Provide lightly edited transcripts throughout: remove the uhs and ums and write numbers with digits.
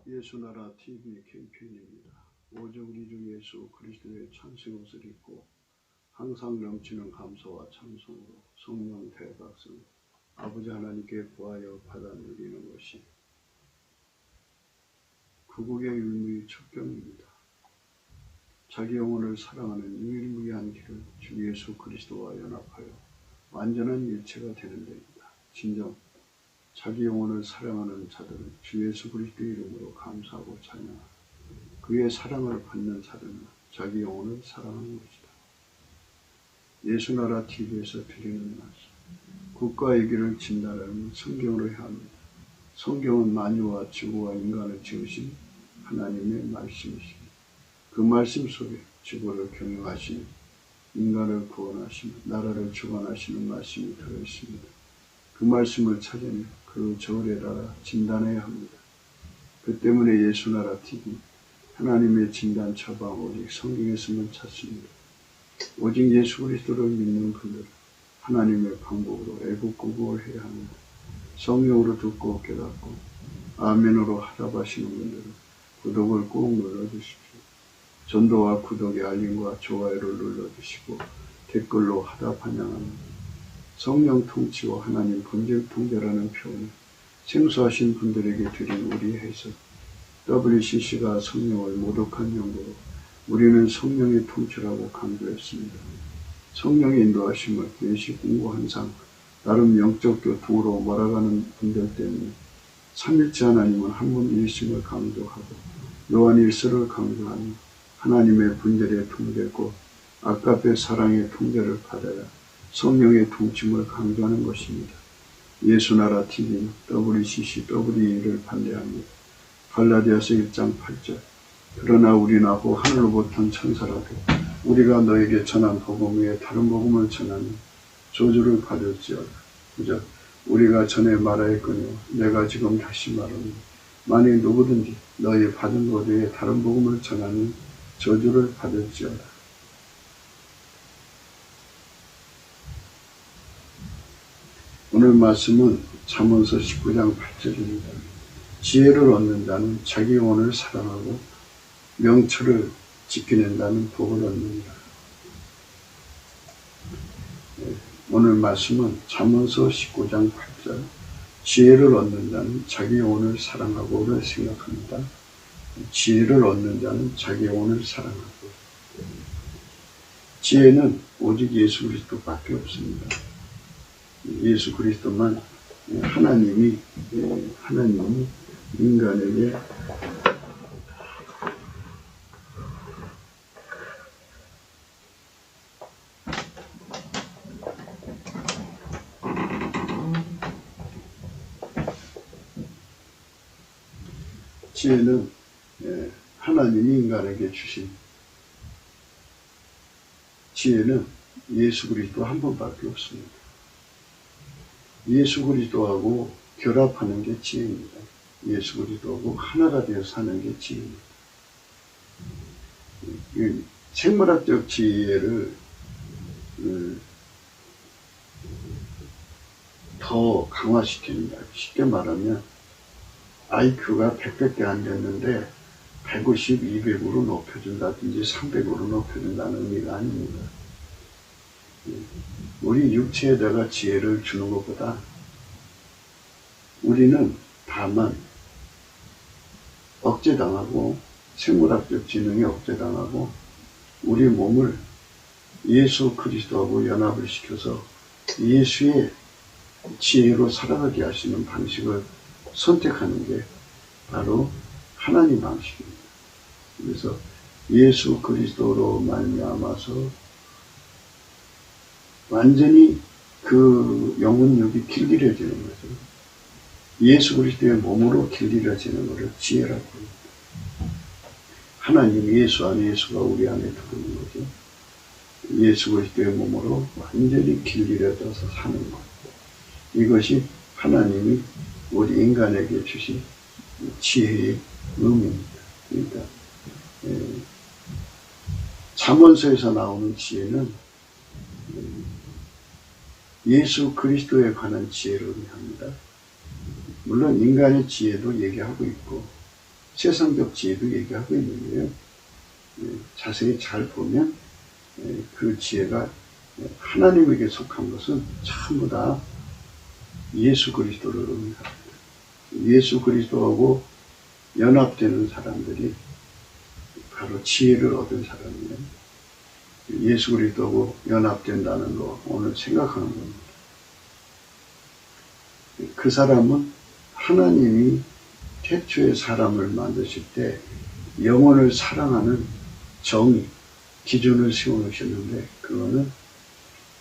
예수나라 TV 캠페인입니다. 오직 우리 주 예수 그리스도의 찬송 옷을 입고 항상 넘치는 감사와 찬송으로 성령 대박성 아버지 하나님께 구하여 받아 누리는 것이 구국의 유일무이 첩경입니다. 자기 영혼을 사랑하는 유일무이한 길을 주 예수 그리스도와 연합하여 완전한 일체가 되는 데입니다. 진정 자기 영혼을 사랑하는 자들은 주 예수 그리스도의 이름으로 감사하고 찬양하고 그의 사랑을 받는 자들은 자기 영혼을 사랑하는 것이다. 예수나라 TV에서 드리는 말씀, 국가의 길을 진단하는 성경으로 해야 합니다. 성경은 만유와 지구와 인간을 지으신 하나님의 말씀이십니다. 그 말씀 속에 지구를 경영하시는 인간을 구원하시는 나라를 주관하시는 말씀이 들어있습니다. 그 말씀을 찾으며 그 저울에 따라 진단해야 합니다. 그 때문에 예수나라 TV 하나님의 진단 처방 오직 성경에서만 찾습니다. 오직 예수 그리스도를 믿는 그들은 하나님의 방법으로 애국구국을 해야 합니다. 성령으로 듣고 깨닫고 아멘으로 하답하시는 분들은 구독을 꼭 눌러주십시오. 전도와 구독의 알림과 좋아요를 눌러주시고 댓글로 하답환영합니다. 성령 통치와 하나님 본질 통제라는 표현을 생소하신 분들에게 드린 우리의 해석, WCC가 성령을 모독한 용도로 우리는 성령의 통치라고 강조했습니다. 성령의 인도하심을 예시 공고한상 나름 영적 교통으로 몰아가는 분들 때문에 삼일째 하나님은 한 분 일심을 강조하고 요한일서를 강조하며 하나님의 분별의 통제고 아까페 사랑의 통제를 받아야 성령의 통침을 강조하는 것입니다. 예수나라 TV는 WCC, WE를 반대합니다. 갈라디아서 1장 8절 그러나 우리나고 하늘로부터 온 천사라도 우리가 너에게 전한 복음 외에 다른 복음을 전하면 저주를 받을지어다. 그저 우리가 전에 말하였거니와 내가 지금 다시 말하노니 만일 누구든지 너희 받은 것 외에 다른 복음을 전하면 저주를 받을지어다. 오늘 말씀은 잠언서 19장 8절입니다. 지혜를 얻는 자는 자기 영혼을 사랑하고 명철을 지켜낸다는 복을 얻는다. 오늘 말씀은 잠언서 19장 8절 지혜를 얻는 자는 자기 영혼을 사랑하고를 생각합니다. 지혜를 얻는 자는 자기 영혼을 사랑하고 지혜는 오직 예수 그리스도밖에 없습니다. 예수 그리스도만 하나님이 인간에게 지혜는 하나님이 인간에게 주신 지혜는 예수 그리스도 한 분밖에 없습니다. 예수 그리스도하고 결합하는 게 지혜입니다. 예수 그리스도하고 하나가 되어 사는 게 지혜입니다. 생물학적 지혜를 더 강화시킵니다. 쉽게 말하면 IQ가 100밖에 안 됐는데 150, 200으로 높여준다든지 300으로 높여준다는 의미가 아닙니다. 우리 육체에다가 지혜를 주는 것보다 우리는 다만 억제당하고 생물학적 지능이 억제당하고 우리 몸을 예수 그리스도하고 연합을 시켜서 예수의 지혜로 살아가게 하시는 방식을 선택하는 게 바로 하나님 방식입니다. 그래서 예수 그리스도로 말미암아서 완전히 그 영혼력이 길들여지는 거죠. 예수 그리스도의 몸으로 길들여지는 것을 지혜라고 합니다. 하나님 예수 안에 예수가 우리 안에 들어오는 거죠. 예수 그리스도의 몸으로 완전히 길들여져서 사는 것. 이것이 하나님이 우리 인간에게 주신 지혜의 의미입니다. 그러니까 잠언서에서 나오는 지혜는 예수 그리스도에 관한 지혜를 의미합니다. 물론 인간의 지혜도 얘기하고 있고 세상적 지혜도 얘기하고 있는 거예요. 자세히 잘 보면 그 지혜가 하나님에게 속한 것은 전부 다 예수 그리스도를 의미합니다. 예수 그리스도하고 연합되는 사람들이 바로 지혜를 얻은 사람이에요. 예수 그리스도하고 연합된다는 거 오늘 생각하는 겁니다. 그 사람은 하나님이 태초에 사람을 만드실 때 영혼을 사랑하는 정의, 기준을 세워놓으셨는데 그거는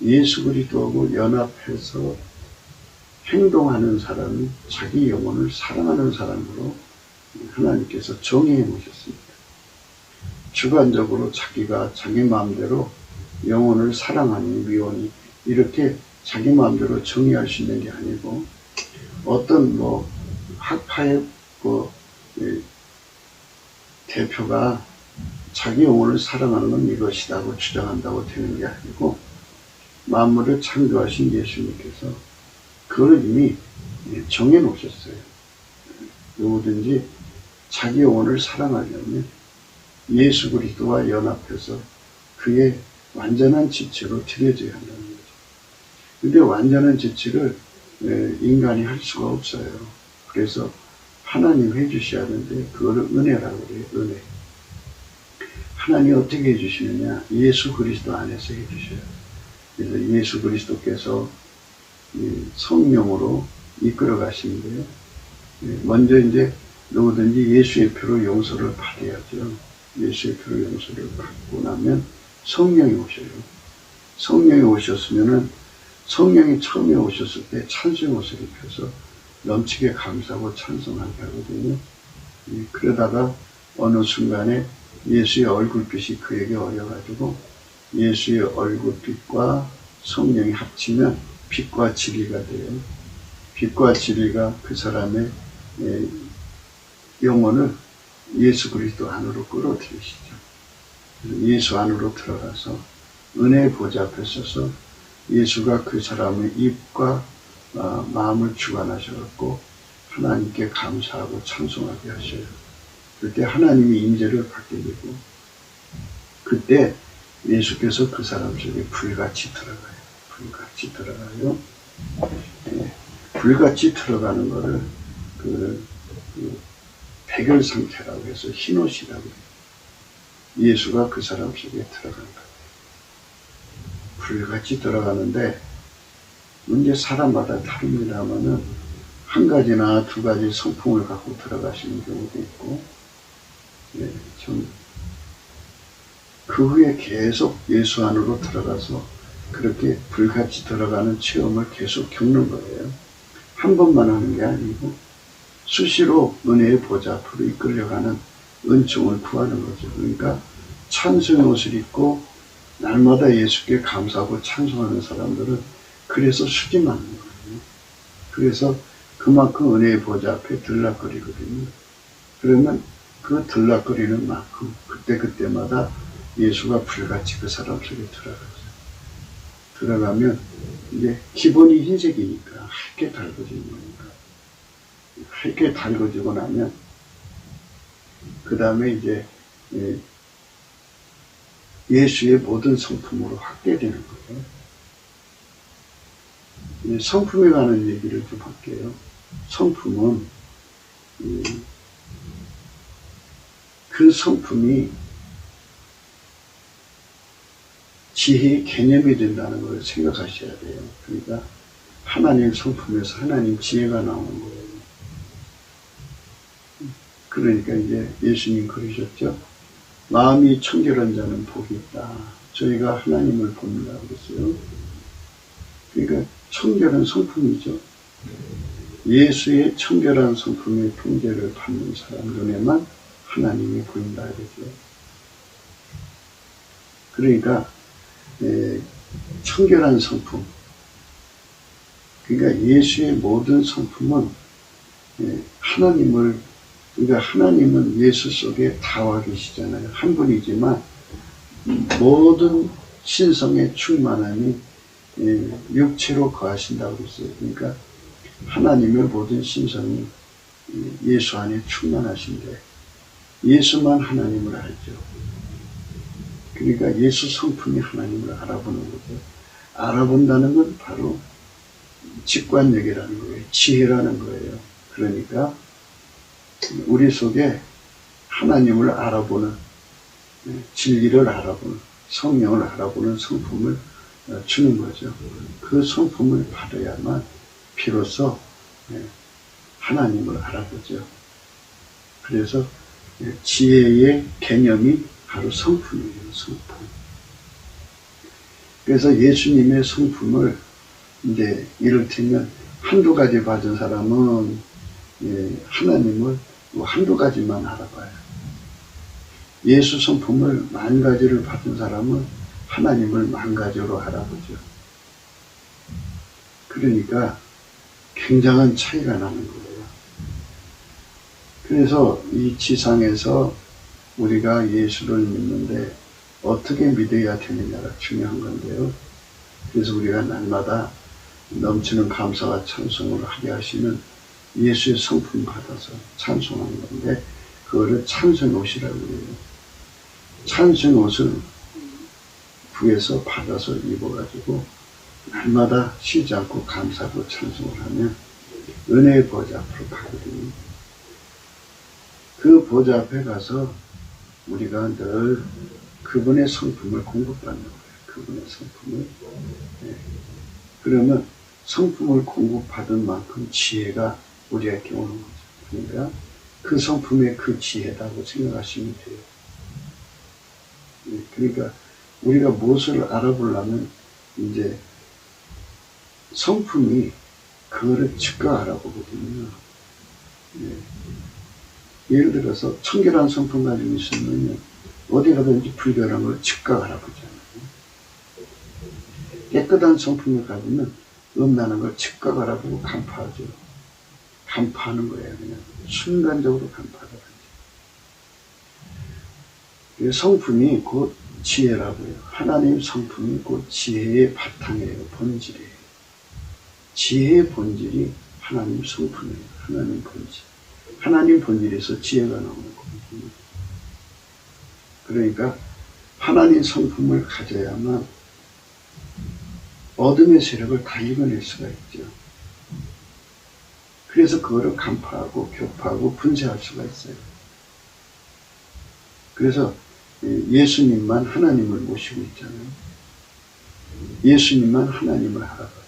예수 그리스도하고 연합해서 행동하는 사람이 자기 영혼을 사랑하는 사람으로 하나님께서 정의해 놓으셨습니다. 주관적으로 자기가 자기 마음대로 영혼을 사랑하니 미워니 이렇게 자기 마음대로 정의할 수 있는 게 아니고 어떤 학파의 대표가 자기 영혼을 사랑하는 건 이것이라고 주장한다고 되는 게 아니고 만물을 창조하신 예수님께서 그걸 이미 정해 놓으셨어요. 누구든지 자기 영혼을 사랑하려면 예수 그리스도와 연합해서 그의 완전한 지체로 드려져야 한다는 거죠. 근데 완전한 지체를 인간이 할 수가 없어요. 그래서 하나님 해주셔야 하는데 그거를 은혜라고 그래요. 은혜. 하나님이 어떻게 해주시느냐? 예수 그리스도 안에서 해주셔요. 그래서 예수 그리스도께서 성령으로 이끌어 가시는데요. 먼저 이제 누구든지 예수의 피로 용서를 받아야죠. 예수의 피로 용서를 받고 나면 성령이 오셔요. 성령이 오셨으면은 성령이 처음에 오셨을 때 찬송의 옷을 입혀서 넘치게 감사하고 찬송하게 하거든요. 그러다가 어느 순간에 예수의 얼굴빛이 그에게 어려가지고 예수의 얼굴빛과 성령이 합치면 빛과 진리가 돼요. 빛과 진리가 그 사람의 영혼을 예수 그리스도 안으로 끌어들이시죠. 예수 안으로 들어가서 은혜의 보좌 앞에 서서 예수가 그 사람의 입과 마음을 주관하셔갖고 하나님께 감사하고 찬송하게 하셔요. 그때 하나님이 임재를 받게 되고 그때 예수께서 그 사람 속에 불같이 들어가요. 불같이 들어가요. 불같이 들어가는 거를 백열 상태라고 해서 흰옷이라고 해요. 예수가 그 사람 속에 들어간다. 불같이 들어가는데 문제 사람마다 다릅니다만은 한 가지나 두 가지 성품을 갖고 들어가시는 경우도 있고 그 후에 계속 예수 안으로 들어가서 그렇게 불같이 들어가는 체험을 계속 겪는 거예요. 한 번만 하는 게 아니고 수시로 은혜의 보좌 앞으로 이끌려가는 은총을 구하는 거죠. 그러니까 찬송의 옷을 입고 날마다 예수께 감사하고 찬송하는 사람들은 그래서 수지 맞는 거예요. 그래서 그만큼 은혜의 보좌 앞에 들락거리거든요. 그러면 그 들락거리는 만큼 그때마다 예수가 불같이 그 사람 속에 들어가죠. 들어가면 이제 기본이 흰색이니까 하얗게 달궈지는 거니까 하얗게 달궈지고 나면 그 다음에 이제 예수의 모든 성품으로 확대되는 거예요. 성품에 관한 얘기를 좀 할게요. 성품은 그 성품이 지혜의 개념이 된다는 걸 생각하셔야 돼요. 그러니까 하나님 성품에서 하나님 지혜가 나오는 거예요. 그러니까 이제 예수님 그러셨죠. 마음이 청결한 자는 복이 있다. 저희가 하나님을 본다고 그랬어요. 그러니까 청결한 성품이죠. 예수의 청결한 성품의 통제를 받는 사람 눈에만 하나님이 보인다 그러죠. 그러니까 청결한 성품. 그러니까 예수의 모든 성품은 그러니까 하나님은 예수 속에 다와 계시잖아요. 한 분이지만 모든 신성의 충만함이 육체로 거하신다고 했어요. 그러니까 하나님의 모든 신성이 예수 안에 충만하신데 예수만 하나님을 알죠. 그러니까 예수 성품이 하나님을 알아보는 거죠. 알아본다는 건 바로 직관력이라는 거예요. 지혜라는 거예요. 그러니까 우리 속에 하나님을 알아보는, 진리를 알아보는, 성령을 알아보는 성품을 주는 거죠. 그 성품을 받아야만 비로소 하나님을 알아보죠. 그래서 지혜의 개념이 바로 성품이에요. 성품. 그래서 예수님의 성품을 이제 이를테면 한두 가지 받은 사람은 하나님을 한두 가지만 알아봐요. 예수 성품을 10,000가지를 받은 사람은 하나님을 10,000가지로 알아보죠. 그러니까 굉장한 차이가 나는 거예요. 그래서 이 지상에서 우리가 예수를 믿는데 어떻게 믿어야 되느냐가 중요한 건데요. 그래서 우리가 날마다 넘치는 감사와 찬송을 하게 하시는 예수의 성품 받아서 찬송하는 건데, 그거를 찬송옷이라고 해요. 찬송옷을 구해서 받아서 입어가지고 날마다 쉬지 않고 감사하고 찬송을 하면 은혜의 보좌 앞으로 가거든요. 그 보좌 앞에 가서 우리가 늘 그분의 성품을 공급받는 거예요. 그분의 성품을. 그러면 성품을 공급받은 만큼 지혜가 우리에게 오는 거죠. 그러니까 그 성품의 그 지혜라고 생각하시면 돼요. 그러니까 우리가 무엇을 알아보려면 이제 성품이 그거를 즉각 알아보거든요. 예를 들어서 청결한 성품 가지고 있으면 어디 가든지 불결한 걸 즉각 알아보잖아요. 깨끗한 성품을 가지면 음란한 걸 즉각 알아보고 간파하죠. 간파하는 거예요. 그냥 순간적으로 간파를 하죠. 성품이 곧 지혜라고 해요. 하나님 성품이 곧 지혜의 바탕이에요. 본질이에요. 지혜의 본질이 하나님 성품이에요. 하나님 본질. 하나님 본질에서 지혜가 나오는 거거든요. 그러니까 하나님 성품을 가져야만 어둠의 세력을 다 이겨낼 수가 있죠. 그래서 그거를 간파하고 격파하고 분쇄할 수가 있어요. 그래서 예수님만 하나님을 모시고 있잖아요. 예수님만 하나님을 알아봐요.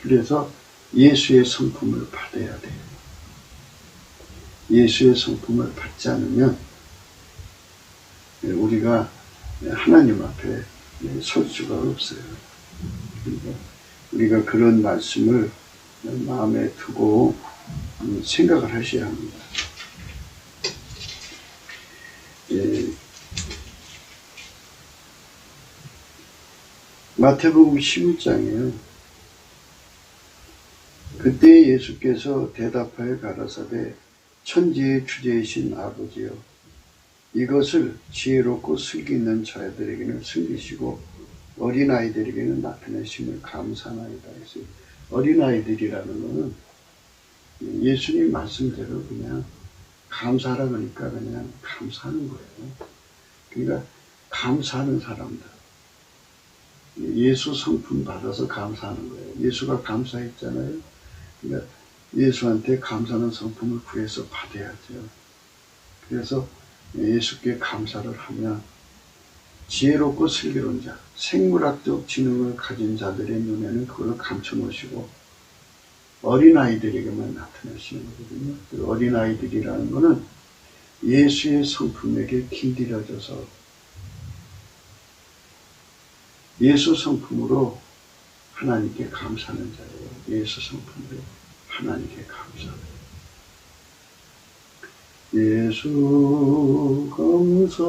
그래서 예수의 성품을 받아야 돼요. 예수의 성품을 받지 않으면 우리가 하나님 앞에 설 수가 없어요. 그러니까 우리가 그런 말씀을 마음에 두고 생각을 하셔야 합니다. 마태복음 11장이에요. 그때 예수께서 대답하여 가라사대 천지의 주제이신 아버지여, 이것을 지혜롭고 슬기 있는 자들에게는 숨기시고 어린아이들에게는 나타내심을 감사하나이다 했어요. 어린아이들이라는 것은 예수님 말씀대로 그냥 감사하라 그러니까 그냥 감사하는 거예요. 그러니까 감사하는 사람들. 예수 성품 받아서 감사하는 거예요. 예수가 감사했잖아요. 그러니까 예수한테 감사하는 성품을 구해서 받아야죠. 그래서 예수께 감사를 하면 지혜롭고 슬기로운 자, 생물학적 지능을 가진 자들의 눈에는 그걸 감춰놓으시고 어린아이들에게만 나타내시는 거거든요. 그 어린아이들이라는 것은 예수의 성품에게 길들여져서 예수 성품으로 하나님께 감사하는 자예요. 예수 성품으로 하나님께 감사합니다. 예수 감사,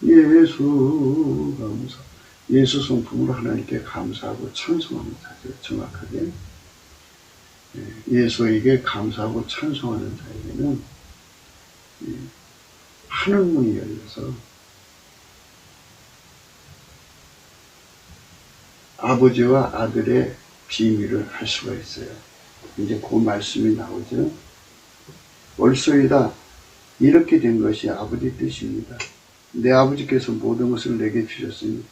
예수 감사. 예수 성품으로 하나님께 감사하고 찬송하는 자죠. 정확하게. 예수에게 감사하고 찬송하는 자에게는 하늘문이 열려서 아버지와 아들의 비밀을 할 수가 있어요. 이제 그 말씀이 나오죠. 옳소이다. 이렇게 된 것이 아버지 뜻입니다. 내 아버지께서 모든 것을 내게 주셨으니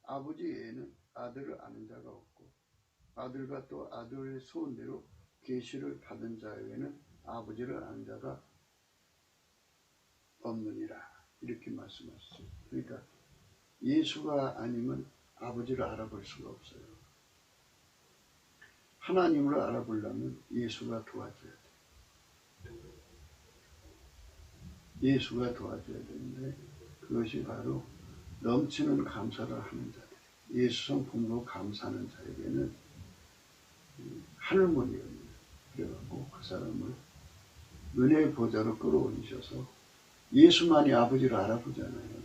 아버지 외에는 아들을 아는 자가 없고 아들과 또 아들의 소원대로 계시를 받은 자 외에는 아버지를 아는 자가 없느니라. 이렇게 말씀하셨어요. 그러니까 예수가 아니면 아버지를 알아볼 수가 없어요. 하나님을 알아보려면 예수가 도와줘야 돼요. 예수가 도와줘야 되는데 그것이 바로 넘치는 감사를 하는 자들, 예수 성품으로 감사하는 자에게는 하늘문이거든요. 그래갖고 그 사람을 은혜의 보좌로 끌어올리셔서 예수만이 아버지를 알아보잖아요.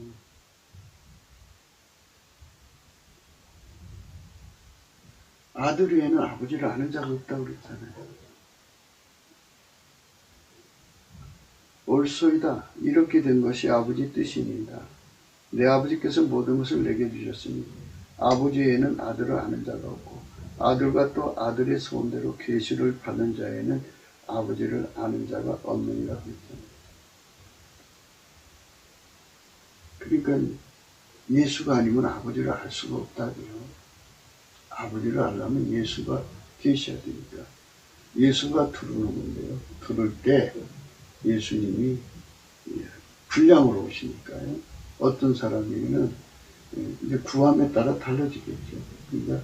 아들 외에는 아버지를 아는 자가 없다고 그랬잖아요. 옳소이다. 이렇게 된 것이 아버지 뜻입니다. 내 아버지께서 모든 것을 내게 주셨으니 아버지 외에는 아들을 아는 자가 없고 아들과 또 아들의 소원대로 계시를 받은 자에는 아버지를 아는 자가 없느니라 그랬잖아요. 그러니까 예수가 아니면 아버지를 알 수가 없다고요. 아버지를 알려면 예수가 계셔야 되니까. 예수가 들어오는 건데요. 들을 때 예수님이 분량으로 오시니까요. 어떤 사람에게는 이제 구함에 따라 달라지겠죠. 그러니까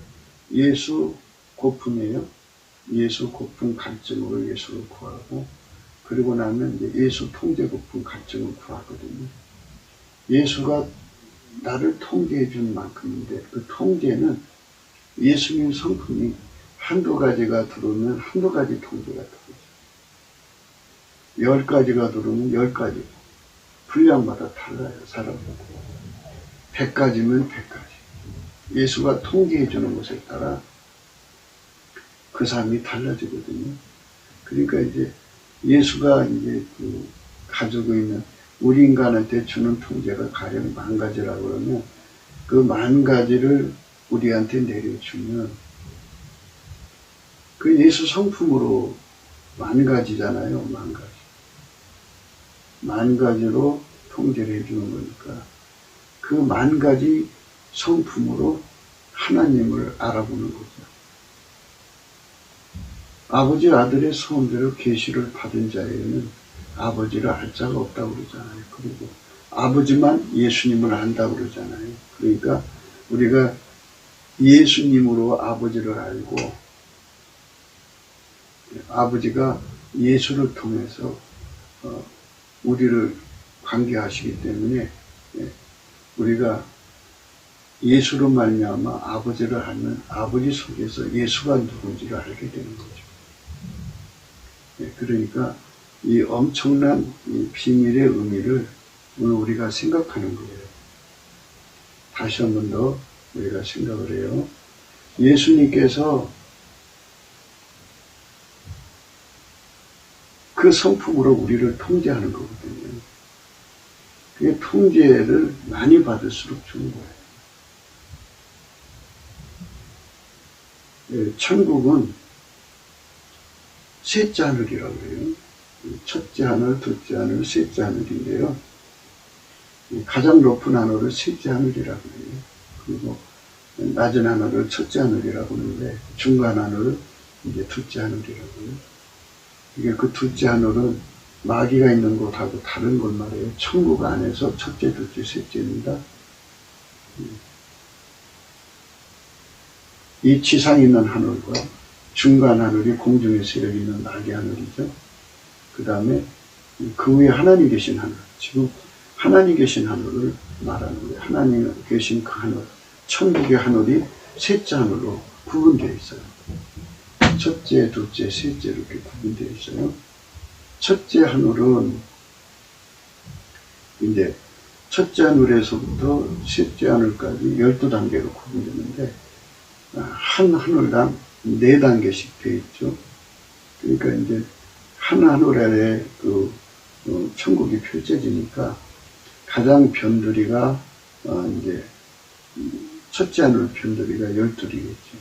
예수 고품이에요. 예수 고품 갈증으로 예수를 구하고 그리고 나면 이제 예수 통제 고품 갈증을 구하거든요. 예수가 나를 통제해 준 만큼인데 그 통제는 예수님 성품이 한두 가지가 들어오면 한두 가지 통제가 들어오죠. 10가지가 들어오면 10가지. 분량마다 달라요, 사람마다. 100가지면 100가지. 예수가 통제해 주는 것에 따라 그 사람이 달라지거든요. 그러니까 이제 예수가 이제 가지고 있는 우리 인간한테 주는 통제가 가령 10,000가지라고 그러면 그 10,000가지를 우리한테 내려주면 그 예수 성품으로 10,000가지잖아요. 10,000가지. 10,000가지로 통제를 해주는 거니까 그 10,000가지 성품으로 하나님을 알아보는 거죠. 아버지 아들의 소원대로 계시를 받은 자에게는 아버지를 알 자가 없다고 그러잖아요. 그리고 아버지만 예수님을 안다고 그러잖아요. 그러니까 우리가 예수님으로 아버지를 알고 아버지가 예수를 통해서 우리를 관계하시기 때문에 우리가 예수로 말미암아 아버지를 알면 아버지 속에서 예수가 누군지를 알게 되는 거죠. 그러니까 이 엄청난 이 비밀의 의미를 오늘 우리가 생각하는 거예요. 다시 한 번 더 우리가 생각을 해요. 예수님께서 그 성품으로 우리를 통제하는 거거든요. 그게 통제를 많이 받을수록 좋은 거예요. 천국은 셋째 하늘이라고 해요. 첫째 하늘, 둘째 하늘, 셋째 하늘인데요. 가장 높은 하늘을 셋째 하늘이라고 해요. 그리고 낮은 하늘을 첫째 하늘이라고 하는데 중간 하늘을 이제 둘째 하늘이라고 해요. 이게 그 둘째 하늘은 마귀가 있는 곳하고 다른 것 말이에요. 천국 안에서 첫째, 둘째, 셋째입니다. 이 지상에 있는 하늘과 중간 하늘이 공중의 세력이 있는 낙의 하늘이죠. 그 다음에 그 위에 하나님 계신 하늘, 지금 하나님 계신 하늘을 말하는 거예요. 하나님 계신 그 하늘, 천국의 하늘이 셋째 하늘로 구분되어 있어요. 첫째, 둘째, 셋째 이렇게 구분되어 있어요. 첫째 하늘은 이제 첫째 하늘에서부터 셋째 하늘까지 12단계로 구분되는데 한 하늘당 4단계씩 되어 있죠. 그러니까 이제 한 하늘 아래 그 천국이 펼쳐지니까 가장 변두리가 이제 첫째 하늘 변두리가 12이겠죠.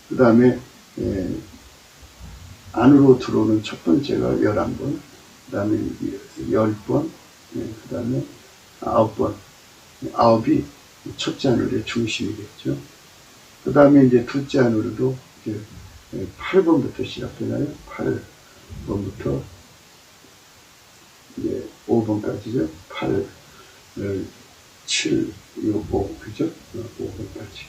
그 다음에 안으로 들어오는 첫 번째가 11번, 그 다음에 10번, 그 다음에 9번. 9이 첫째 하늘의 중심이겠죠. 그 다음에 이제 둘째 하늘도 이제 8번부터 시작되나요? 8번부터 이제 5번까지죠. 8, 7, 6, 5, 그죠? 5번까지.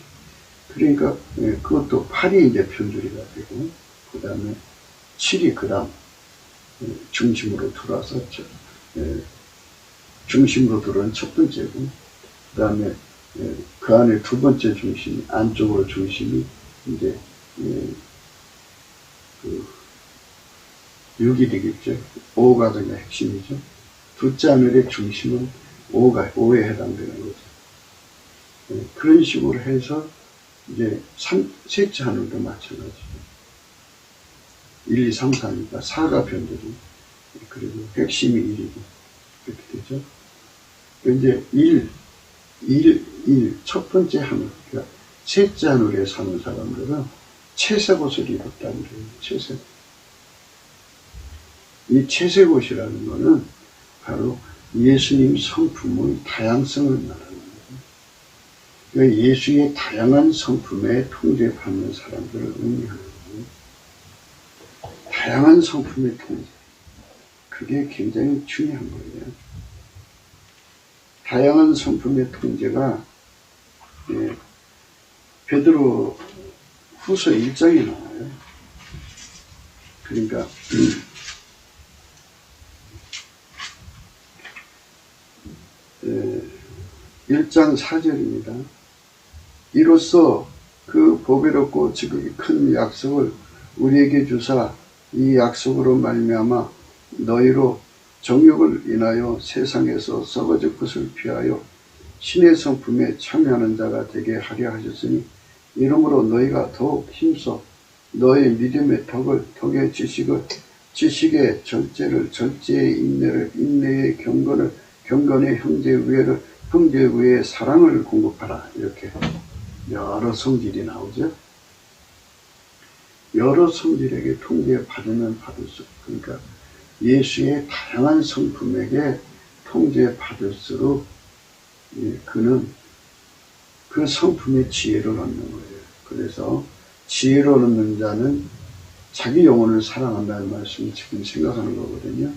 그러니까, 그것도 8이 이제 변두리가 되고, 그 다음에 7이 그 다음, 중심으로 들어와서, 중심으로 들어온 첫 번째고, 그 다음에, 그 안에 두 번째 중심이, 안쪽으로 중심이, 이제, 그, 6이 되겠죠. 5가 그냥 핵심이죠. 둘째 하늘의 중심은 5에 해당되는 거죠. 그런 식으로 해서 이제 셋째 하늘도 마찬가지죠. 1, 2, 3, 4니까 4가 변두리, 그리고 핵심이 1이고 그렇게 되죠. 이제 1, 첫 번째 하늘, 그러니까 셋째 하늘에 사는 사람들은 채색옷을 입었다는 거예요. 채색. 이 채색옷이라는 거는 바로 예수님 성품의 다양성을 말하는 거예요. 그러니까 예수의 다양한 성품에 통제받는 사람들을 의미하는 거예요. 다양한 성품의 통제. 그게 굉장히 중요한 거예요. 다양한 성품의 통제가 베드로 후서 1장에 나와요. 그러니까 1장 4절입니다. 이로써 그 보배롭고 지극히 큰 약속을 우리에게 주사 이 약속으로 말미암아 너희로 정욕을 인하여 세상에서 썩어질 것을 피하여 신의 성품에 참여하는 자가 되게 하려 하셨으니 이러므로 너희가 더욱 힘써 너의 믿음의 덕의 지식의 절제를 절제의 인내를 인내의 경건의 형제 위에 사랑을 공급하라. 이렇게 여러 성질이 나오죠. 여러 성질에게 통제받으면 받을수록, 그러니까 예수의 다양한 성품에게 통제받을수록 그는 그 성품의 지혜를 얻는 거예요. 그래서 지혜를 얻는 자는 자기 영혼을 사랑한다는 말씀을 지금 생각하는 거거든요.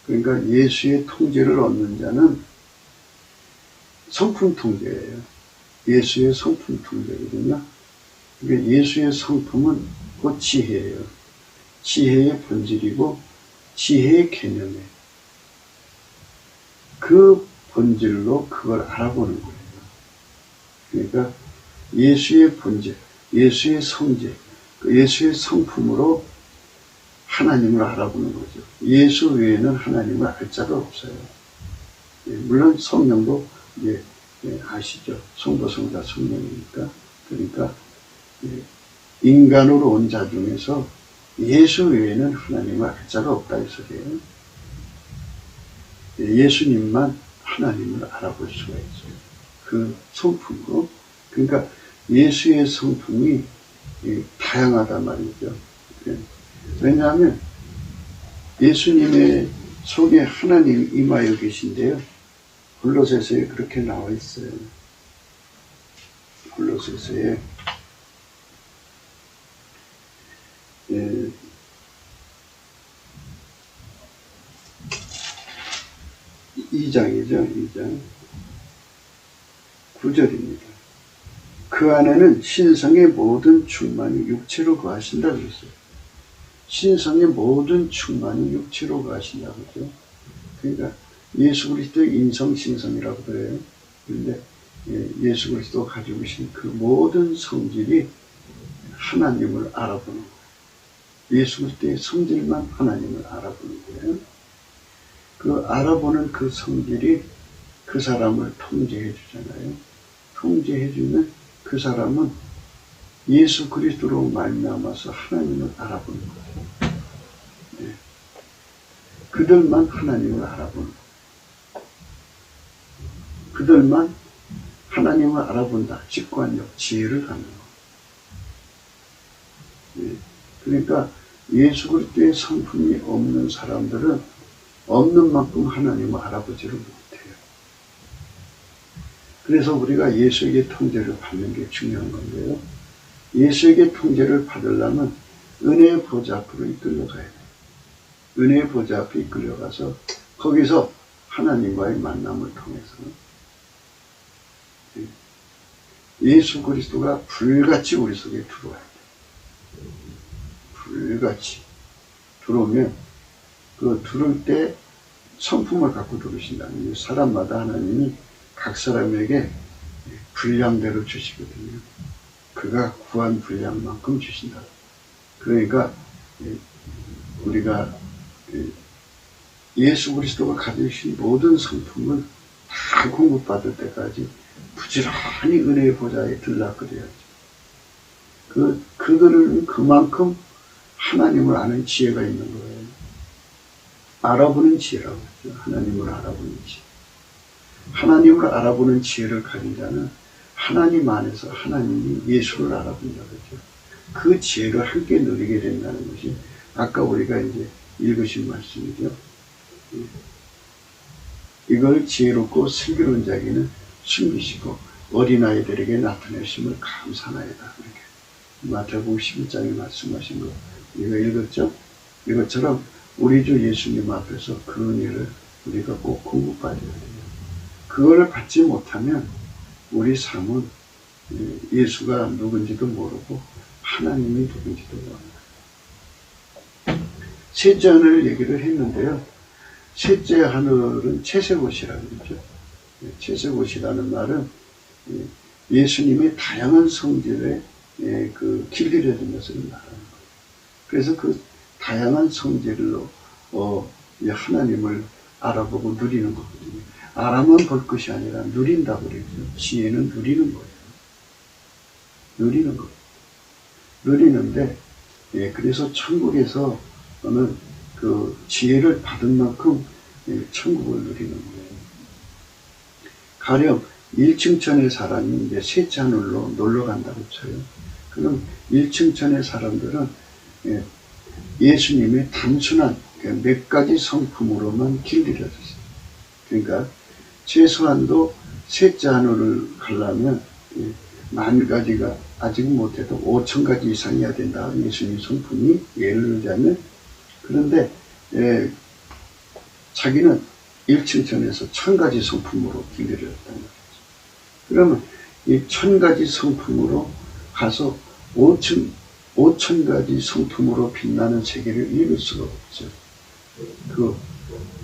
그러니까 예수의 통제를 얻는 자는 성품 통제예요. 예수의 성품 통제거든요. 그러니까 예수의 성품은 곧 지혜예요. 지혜의 본질이고 지혜의 개념이에요. 그 본질로 그걸 알아보는 거예요. 그러니까 예수의 본질, 예수의 성질, 예수의 성품으로 하나님을 알아보는 거죠. 예수 외에는 하나님을 알 자가 없어요. 물론 성령도 이제 아시죠. 성도, 성자, 성령이니까. 그러니까 인간으로 온 자 중에서 예수 외에는 하나님을 알 자가 없다 이 소리예요. 예수님만 하나님을 알아볼 수가 있어요. 그 성품으로. 그러니까 예수의 성품이 다양하단 말이죠. 왜냐하면 예수님의 속에 하나님 임하여 계신데요. 골로새서에 그렇게 나와 있어요. 골로새서에 2장이죠. 2장 9절입니다. 그 안에는 신성의 모든 충만이 육체로 거하신다고 했어요. 신성의 모든 충만이 육체로 거하신다고 하죠. 그러니까 예수 그리스도의 인성신성이라고 그래요. 그런데 예수 그리스도 가지고 계신 그 모든 성질이 하나님을 알아보는 거예요. 예수 그리스도의 성질만 하나님을 알아보는 거예요. 그 알아보는 그 성질이 그 사람을 통제해 주잖아요. 통제해 주면 그 사람은 예수 그리스도로 말미암아서 하나님을 알아보는 거예요. 네. 그들만 하나님을 알아보는 거예요. 그들만 하나님을 알아본다. 직관력, 지혜를 갖는 거예요. 네. 그러니까 예수 그리스도의 성품이 없는 사람들은 없는 만큼 하나님을 알아보지를 못해요. 그래서 우리가 예수에게 통제를 받는 게 중요한 건데요. 예수에게 통제를 받으려면 은혜의 보좌 앞으로 이끌려가야 돼요. 은혜의 보좌 앞에 이끌려가서 거기서 하나님과의 만남을 통해서 예수 그리스도가 불같이 우리 속에 들어와야 돼요. 불같이 들어오면 그 들을 때 성품을 갖고 들으신다는 거예요. 사람마다 하나님이 각 사람에게 분량대로 주시거든요. 그가 구한 분량만큼 주신다. 그러니까 우리가 예수 그리스도가 가지신 모든 성품을 다 공급받을 때까지 부지런히 은혜의 보좌에 들락거려야죠. 그들은 그만큼 하나님을 아는 지혜가 있는 거예요. 알아보는 지혜라고 하죠. 하나님을 알아보는 지혜. 하나님을 알아보는 지혜를 가진 자는 하나님 안에서 하나님이 예수를 알아본다고 하죠. 그 지혜를 함께 누리게 된다는 것이 아까 우리가 이제 읽으신 말씀이죠. 이걸 지혜롭고 슬기로운 자에게는 숨기시고 어린아이들에게 나타내심을 감사하나이다. 이렇게 마태복음 11장에 말씀하신 거 우리가 읽었죠? 이것처럼 우리 주 예수님 앞에서 그 은혜를 우리가 꼭 공급받아야 돼요. 그걸 받지 못하면 우리 삶은 예수가 누군지도 모르고 하나님이 누군지도 몰라요. 셋째 하늘을 얘기를 했는데요. 셋째 하늘은 채색옷이라는 거죠. 채색옷이라는 말은 예수님의 다양한 성질에 그 길들여진 것을 말하는 거예요. 그래서 그 다양한 성질로 하나님을 알아보고 누리는 거거든요. 알아만 볼 것이 아니라 누린다고 그러죠. 지혜는 누리는 거예요. 누리는 거예요. 누리는데 그래서 천국에서는 그 지혜를 받은 만큼 천국을 누리는 거예요. 가령 1층천의 사람이 이제 셋째 하늘로 놀러 간다고 쳐요. 그럼 1층천의 사람들은 예수님의 단순한 몇 가지 성품으로만 길들여졌어요. 그러니까 최소한도 셋째 하늘을 가려면 10,000가지가 아직 못해도 5,000가지 이상이어야 된다. 예수님 성품이 예를 들자면 그런데 자기는 1층천에서 1,000가지 성품으로 길들여졌다는 거죠. 그러면 이 1,000가지 성품으로 가서 5,000가지 성품으로 빛나는 세계를 읽을 수가 없죠. 그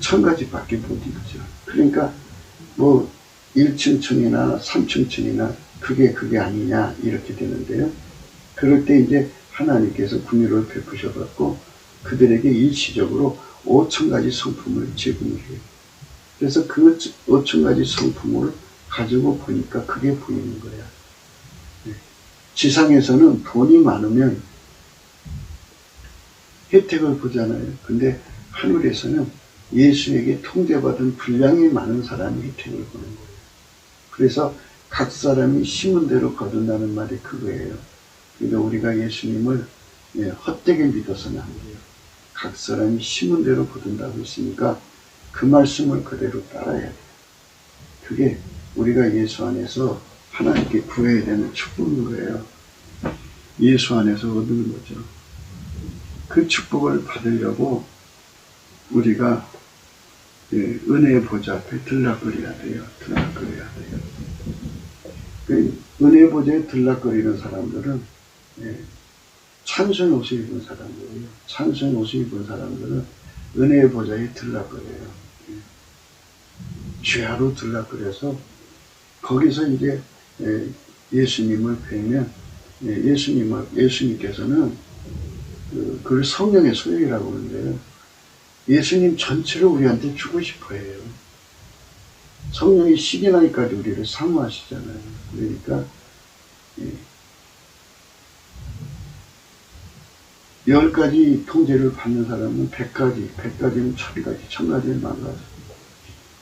1,000가지밖에 못 읽죠. 그러니까 뭐 1층천이나 3층천이나 그게 아니냐 이렇게 되는데요. 그럴 때 이제 하나님께서 긍휼을 베푸셔갖고 그들에게 일시적으로 5,000가지 성품을 제공을 해요. 그래서 그 5,000가지 성품을 가지고 보니까 그게 보이는 거야. 지상에서는 돈이 많으면 혜택을 보잖아요. 근데 하늘에서는 예수에게 통제받은 분량이 많은 사람이 혜택을 보는 거예요. 그래서 각 사람이 심은 대로 거둔다는 말이 그거예요. 그러니까 우리가 예수님을 헛되게 믿어서는 안 돼요. 각 사람이 심은 대로 거둔다고 했으니까 그 말씀을 그대로 따라야 돼요. 그게 우리가 예수 안에서 하나님께 구해야 되는 축복인 거예요. 예수 안에서 얻는 거죠. 그 축복을 받으려고 우리가 은혜의 보좌 앞에 들락거려야 돼요. 들락거려야 돼요. 은혜의 보좌에 들락거리는 사람들은 찬송의 옷을 입은 사람들이에요. 찬송의 옷을 입은 사람들은 은혜의 보좌에 들락거려요. 죄하로 들락거려서 거기서 이제 예수님을 뵈면 예수님께서는 그걸 성령의 소유라고 하는데요. 예수님 전체를 우리한테 주고 싶어 해요. 성령이 시기나기까지 우리를 사모하시잖아요. 그러니까 10가지 통제를 받는 사람은 100가지, 100가지는 1000가지, 1000가지는 10,000가지.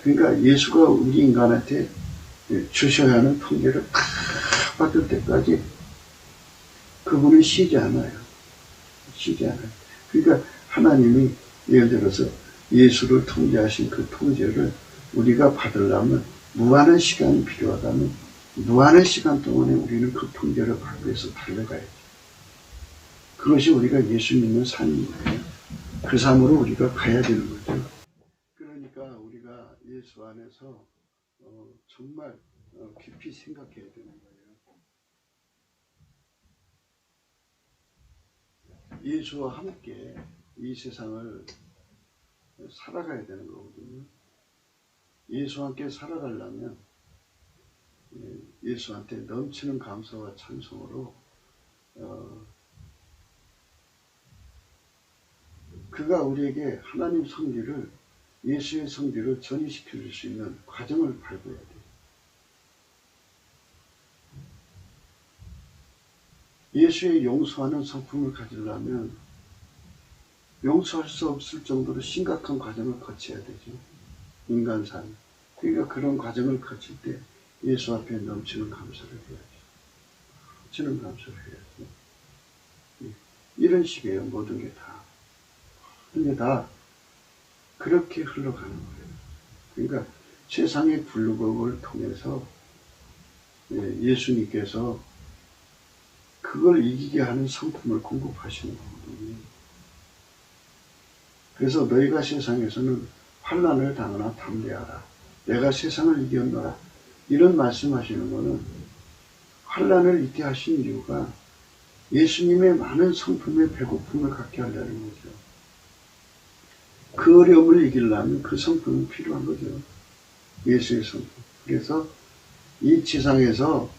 그러니까 예수가 우리 인간한테 주셔야 하는 통제를 다 받을 때까지 그분은 쉬지 않아요. 쉬지 않아요. 그러니까 하나님이 예를 들어서 예수를 통제하신 그 통제를 우리가 받으려면 무한한 시간이 필요하다면 무한한 시간 동안에 우리는 그 통제를 받기 위해서 달려가야지. 그것이 우리가 예수 믿는 삶인 거예요. 그 삶으로 우리가 가야 되는 거죠. 그러니까 우리가 예수 안에서 정말 깊이 생각해야 되는 거예요. 예수와 함께 이 세상을 살아가야 되는 거거든요. 예수와 함께 살아가려면 예수한테 넘치는 감사와 찬송으로 그가 우리에게 하나님 성질을 예수의 성질을 전이시켜 줄 수 있는 과정을 밟아야 돼요. 예수의 용서하는 성품을 가지려면 용서할 수 없을 정도로 심각한 과정을 거쳐야 되죠. 인간상. 그러니까 그런 과정을 거칠 때 예수 앞에 넘치는 감사를 해야죠. 넘치는 감사를 해야죠. 이런 식이에요. 모든 게 다. 모든 게 다 그렇게 흘러가는 거예요. 그러니까 세상의 굴곡을 통해서 예수님께서 그걸 이기게 하는 성품을 공급하시는 거거든요. 그래서 너희가 세상에서는 환난을 당하나 담대하라. 내가 세상을 이겼노라. 이런 말씀하시는 것은 환난을 있게 하신 이유가 예수님의 많은 성품의 배고픔을 갖게 하려는 거죠. 그 어려움을 이기려면 그 성품이 필요한 거죠. 예수의 성품. 그래서 이 지상에서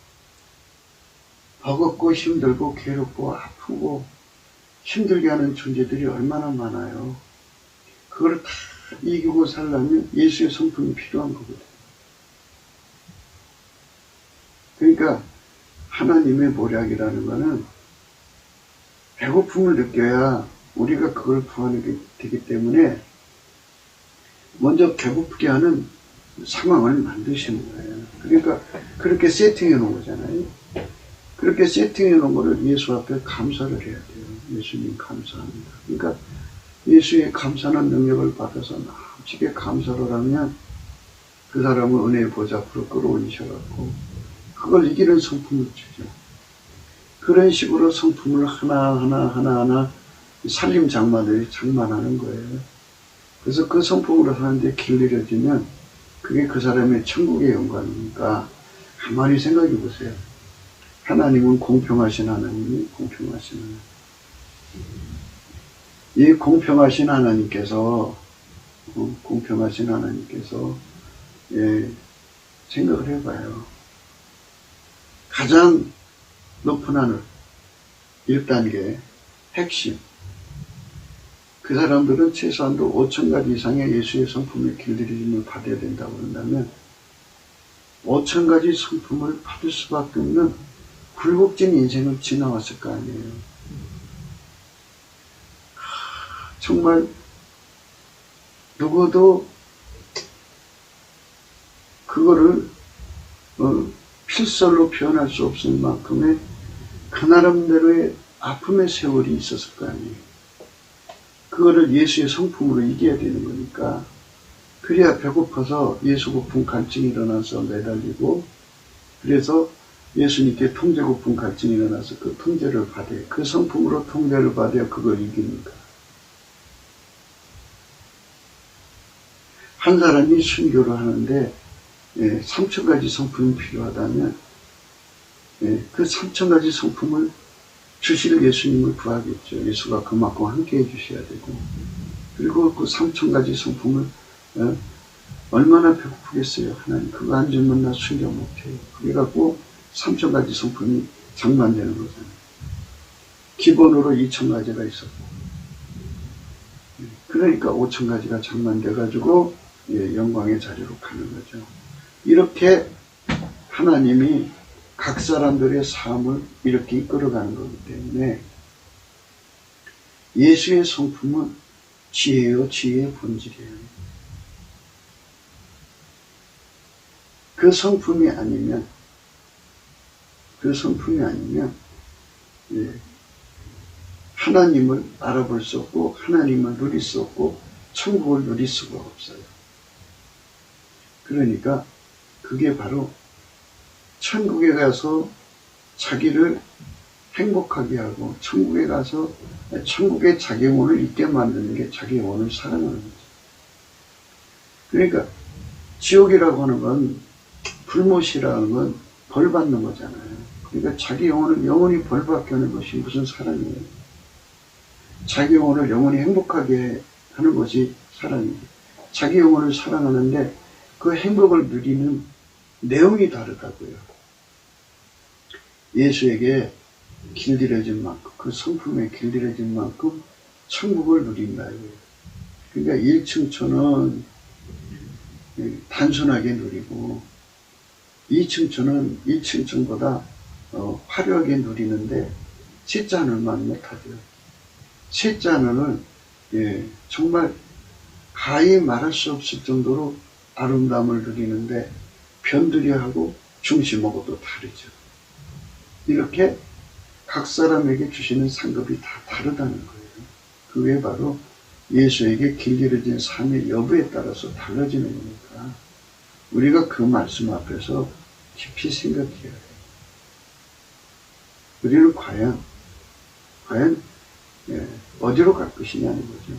버겁고 힘들고 괴롭고 아프고 힘들게 하는 존재들이 얼마나 많아요. 그걸 다 이기고 살려면 예수의 성품이 필요한 거거든요. 그러니까 하나님의 모략이라는 것은 배고픔을 느껴야 우리가 그걸 구하는 되기 때문에 먼저 배고프게 하는 상황을 만드시는 거예요. 그러니까 그렇게 세팅해 놓은 거잖아요. 그렇게 세팅해 놓은 거를 예수 앞에 감사를 해야 돼요. 예수님 감사합니다. 그러니까 예수의 감사하는 능력을 받아서 남치게 감사를 하면 그 사람을 은혜의 보좌 앞으로 끌어올리셔갖고 그걸 이기는 성품을 주죠. 그런 식으로 성품을 하나하나 살림 장마들이 장만하는 거예요. 그래서 그 성품으로 사는데 길들여지면 그게 그 사람의 천국의 영광이니까 가만히 생각해 보세요. 하나님은 공평하신 하나님이 공평하신 하나님. 이 공평하신 하나님께서 생각을 해봐요. 가장 높은 하늘 1단계 핵심 그 사람들은 최소한도 5,000가지 이상의 예수의 성품의 길들임을 받아야 된다고 한다면 5,000가지 성품을 받을 수밖에 없는 굴곡진 인생을 지나왔을 거 아니에요. 정말 누구도 그거를 필설로 표현할 수 없을 만큼의 그 나름대로의 아픔의 세월이 있었을 거 아니에요. 그거를 예수의 성품으로 이겨야 되는 거니까 그래야 배고파서 예수 고픈 갈증이 일어나서 매달리고 그래서 예수님께 통제 고픈 갈증이 일어나서 그 통제를 받아요. 그 성품으로 통제를 받아야 그걸 이기니까. 한 사람이 순교를 하는데 3,000가지 성품이 필요하다면 그 3,000가지 성품을 주실 예수님을 구하겠죠. 예수가 그만큼 함께 해주셔야 되고 그리고 그 3,000가지 성품을 얼마나 배고프겠어요. 하나님 그거 안 주면 나 순교 못해요. 그래갖고 3,000가지 성품이 장만되는 거잖아요. 기본으로 2,000가지가 있었고 그러니까 5,000가지가 장만돼가지고 영광의 자리로 가는 거죠. 이렇게 하나님이 각 사람들의 삶을 이렇게 이끌어가는 거기 때문에 예수의 성품은 지혜요 지혜의 본질이에요. 그 성품이 아니면 하나님을 알아볼 수 없고 하나님을 누릴 수 없고 천국을 누릴 수가 없어요. 그러니까 그게 바로 천국에 가서 자기를 행복하게 하고 천국에 가서 천국의 자기 영혼을 있게 만드는 게 자기 영혼을 사랑하는 거죠. 그러니까 지옥이라고 하는 건, 불못이라는 건 벌 받는 거잖아요. 그러니까 자기 영혼을 영원히 벌 받게 하는 것이 무슨 사랑이에요. 자기 영혼을 영원히 행복하게 하는 것이 사랑이에요. 자기 영혼을 사랑하는데 그 행복을 누리는 내용이 다르다고요. 예수에게 길들여진 만큼, 그 성품에 길들여진 만큼 천국을 누린다. 그러니까 1층천은 단순하게 누리고 2층천은 1층천보다 화려하게 누리는데 셋째 하늘만 못하죠. 셋째 하늘은 정말 가히 말할 수 없을 정도로 아름다움을 누리는데 변두리하고 중심하고도 다르죠. 이렇게 각 사람에게 주시는 상급이 다 다르다는 거예요. 그게 바로 예수에게 길들여진 삶의 여부에 따라서 달라지는 거니까 우리가 그 말씀 앞에서 깊이 생각해야 해요. 우리는 과연 어디로 갈 것이냐는 거죠.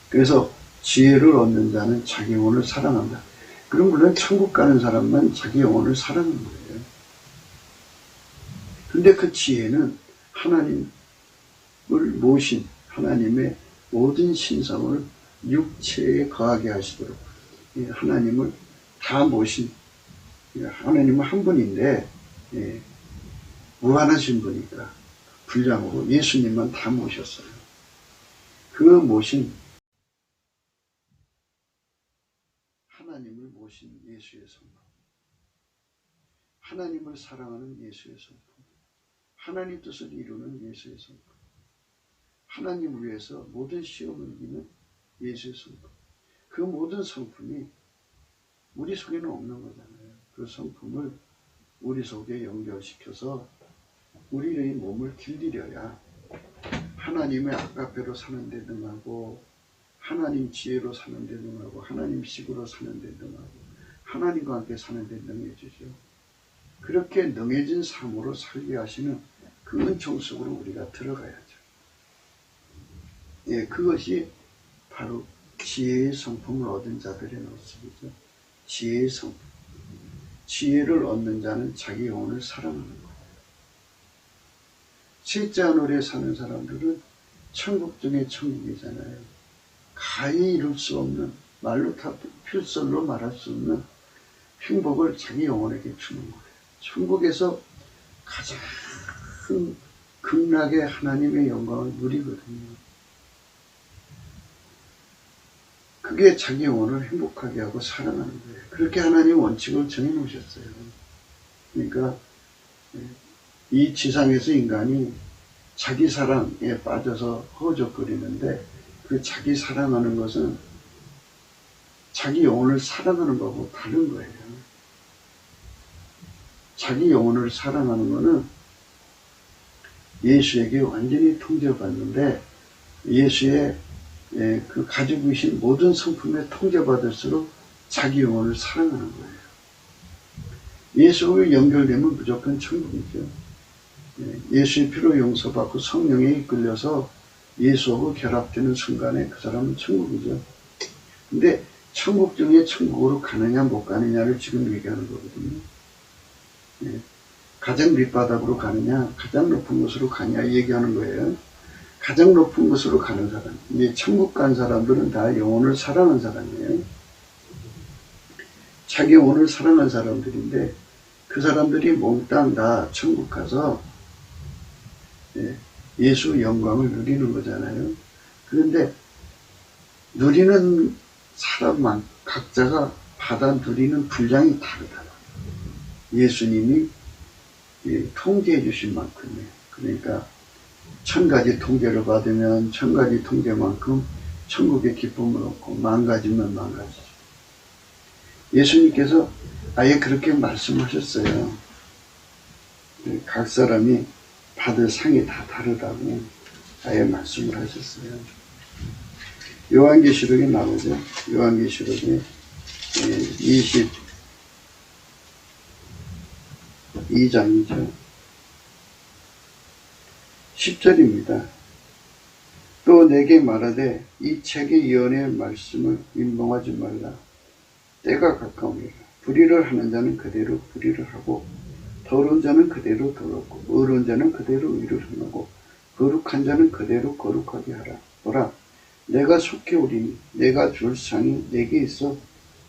그래서 지혜를 얻는 자는 자기 영혼을 사랑한다. 그럼 물론 천국 가는 사람만 자기 영혼을 사랑하는 거예요. 근데 그 지혜는 하나님을 모신 하나님의 모든 신성을 육체에 거하게 하시도록 하나님을 다 모신, 하나님은 한 분인데 무한하신 분이니까 불량으로 예수님만 다 모셨어요. 그 모신 하나님을 모신 예수의 성품, 하나님을 사랑하는 예수의 성품, 하나님 뜻을 이루는 예수의 성품, 하나님을 위해서 모든 시험을 이기는 예수의 성품, 그 모든 성품이 우리 속에는 없는 거잖아요. 그 성품을 우리 속에 연결시켜서 우리의 몸을 길들여야 하나님의 아가페로 사는 데 능하고 하나님 지혜로 사는 데 능하고 하나님 식으로 사는 데 능하고 하나님과 함께 사는 데 능해지죠. 그렇게 능해진 삶으로 살게 하시는 그 은총 속으로 우리가 들어가야죠. 그것이 바로 지혜의 성품을 얻은 자들의 모습이죠. 지혜의 성품. 지혜를 얻는 자는 자기 영혼을 사랑하는 거예요. 셋째 하늘에 사는 사람들은 천국 중에 천국이잖아요. 가히 이룰 수 없는, 말로 다 필설로 말할 수 없는 행복을 자기 영혼에게 주는 거예요. 천국에서 가장 극락의 하나님의 영광을 누리거든요. 그게 자기 영혼을 행복하게 하고 사랑하는 거예요. 그렇게 하나님 원칙을 정해놓으셨어요. 그러니까 이 지상에서 인간이 자기 사랑에 빠져서 허우적거리는데 그 자기 사랑하는 것은 자기 영혼을 사랑하는 것하고 다른 거예요. 자기 영혼을 사랑하는 것은 예수에게 완전히 통제받는데 예수의 그 가지고 계신 모든 성품에 통제받을수록 자기 영혼을 사랑하는 거예요. 예수와 연결되면 무조건 천국이죠. 예수의 피로 용서받고 성령에 이끌려서 예수하고 결합되는 순간에 그 사람은 천국이죠. 근데 천국 중에 천국으로 가느냐 못 가느냐를 지금 얘기하는 거거든요. 가장 밑바닥으로 가느냐 가장 높은 곳으로 가냐 얘기하는 거예요. 가장 높은 곳으로 가는 사람, 이제 천국 간 사람들은 다 영혼을 사랑한 사람이에요. 자기 영혼을 사랑한 사람들인데 그 사람들이 몽땅 다 천국 가서 예수 영광을 누리는 거잖아요. 그런데 누리는 사람만 각자가 받아 누리는 분량이 다르다. 예수님이 통제해 주신 만큼이에요. 그러니까 1000가지 통제를 받으면 1000가지 통제만큼 천국의 기쁨을 얻고 10,000가지면 10,000가지. 예수님께서 아예 그렇게 말씀하셨어요. 각 사람이 받을 상이 다 다르다고 아예 말씀을 하셨어요. 요한계시록에 나오죠. 요한계시록에 22장이죠. 10절입니다. 또 내게 말하되 이 책의 예언의 말씀을 임봉하지 말라. 때가 가까우니라. 불의를 하는 자는 그대로 불의를 하고 더러운 자는 그대로 더럽고 의로운 자는 그대로 의를 행하고 거룩한 자는 그대로 거룩하게 하라. 보라, 내가 속히 오리니 내가 줄 상이 내게 있어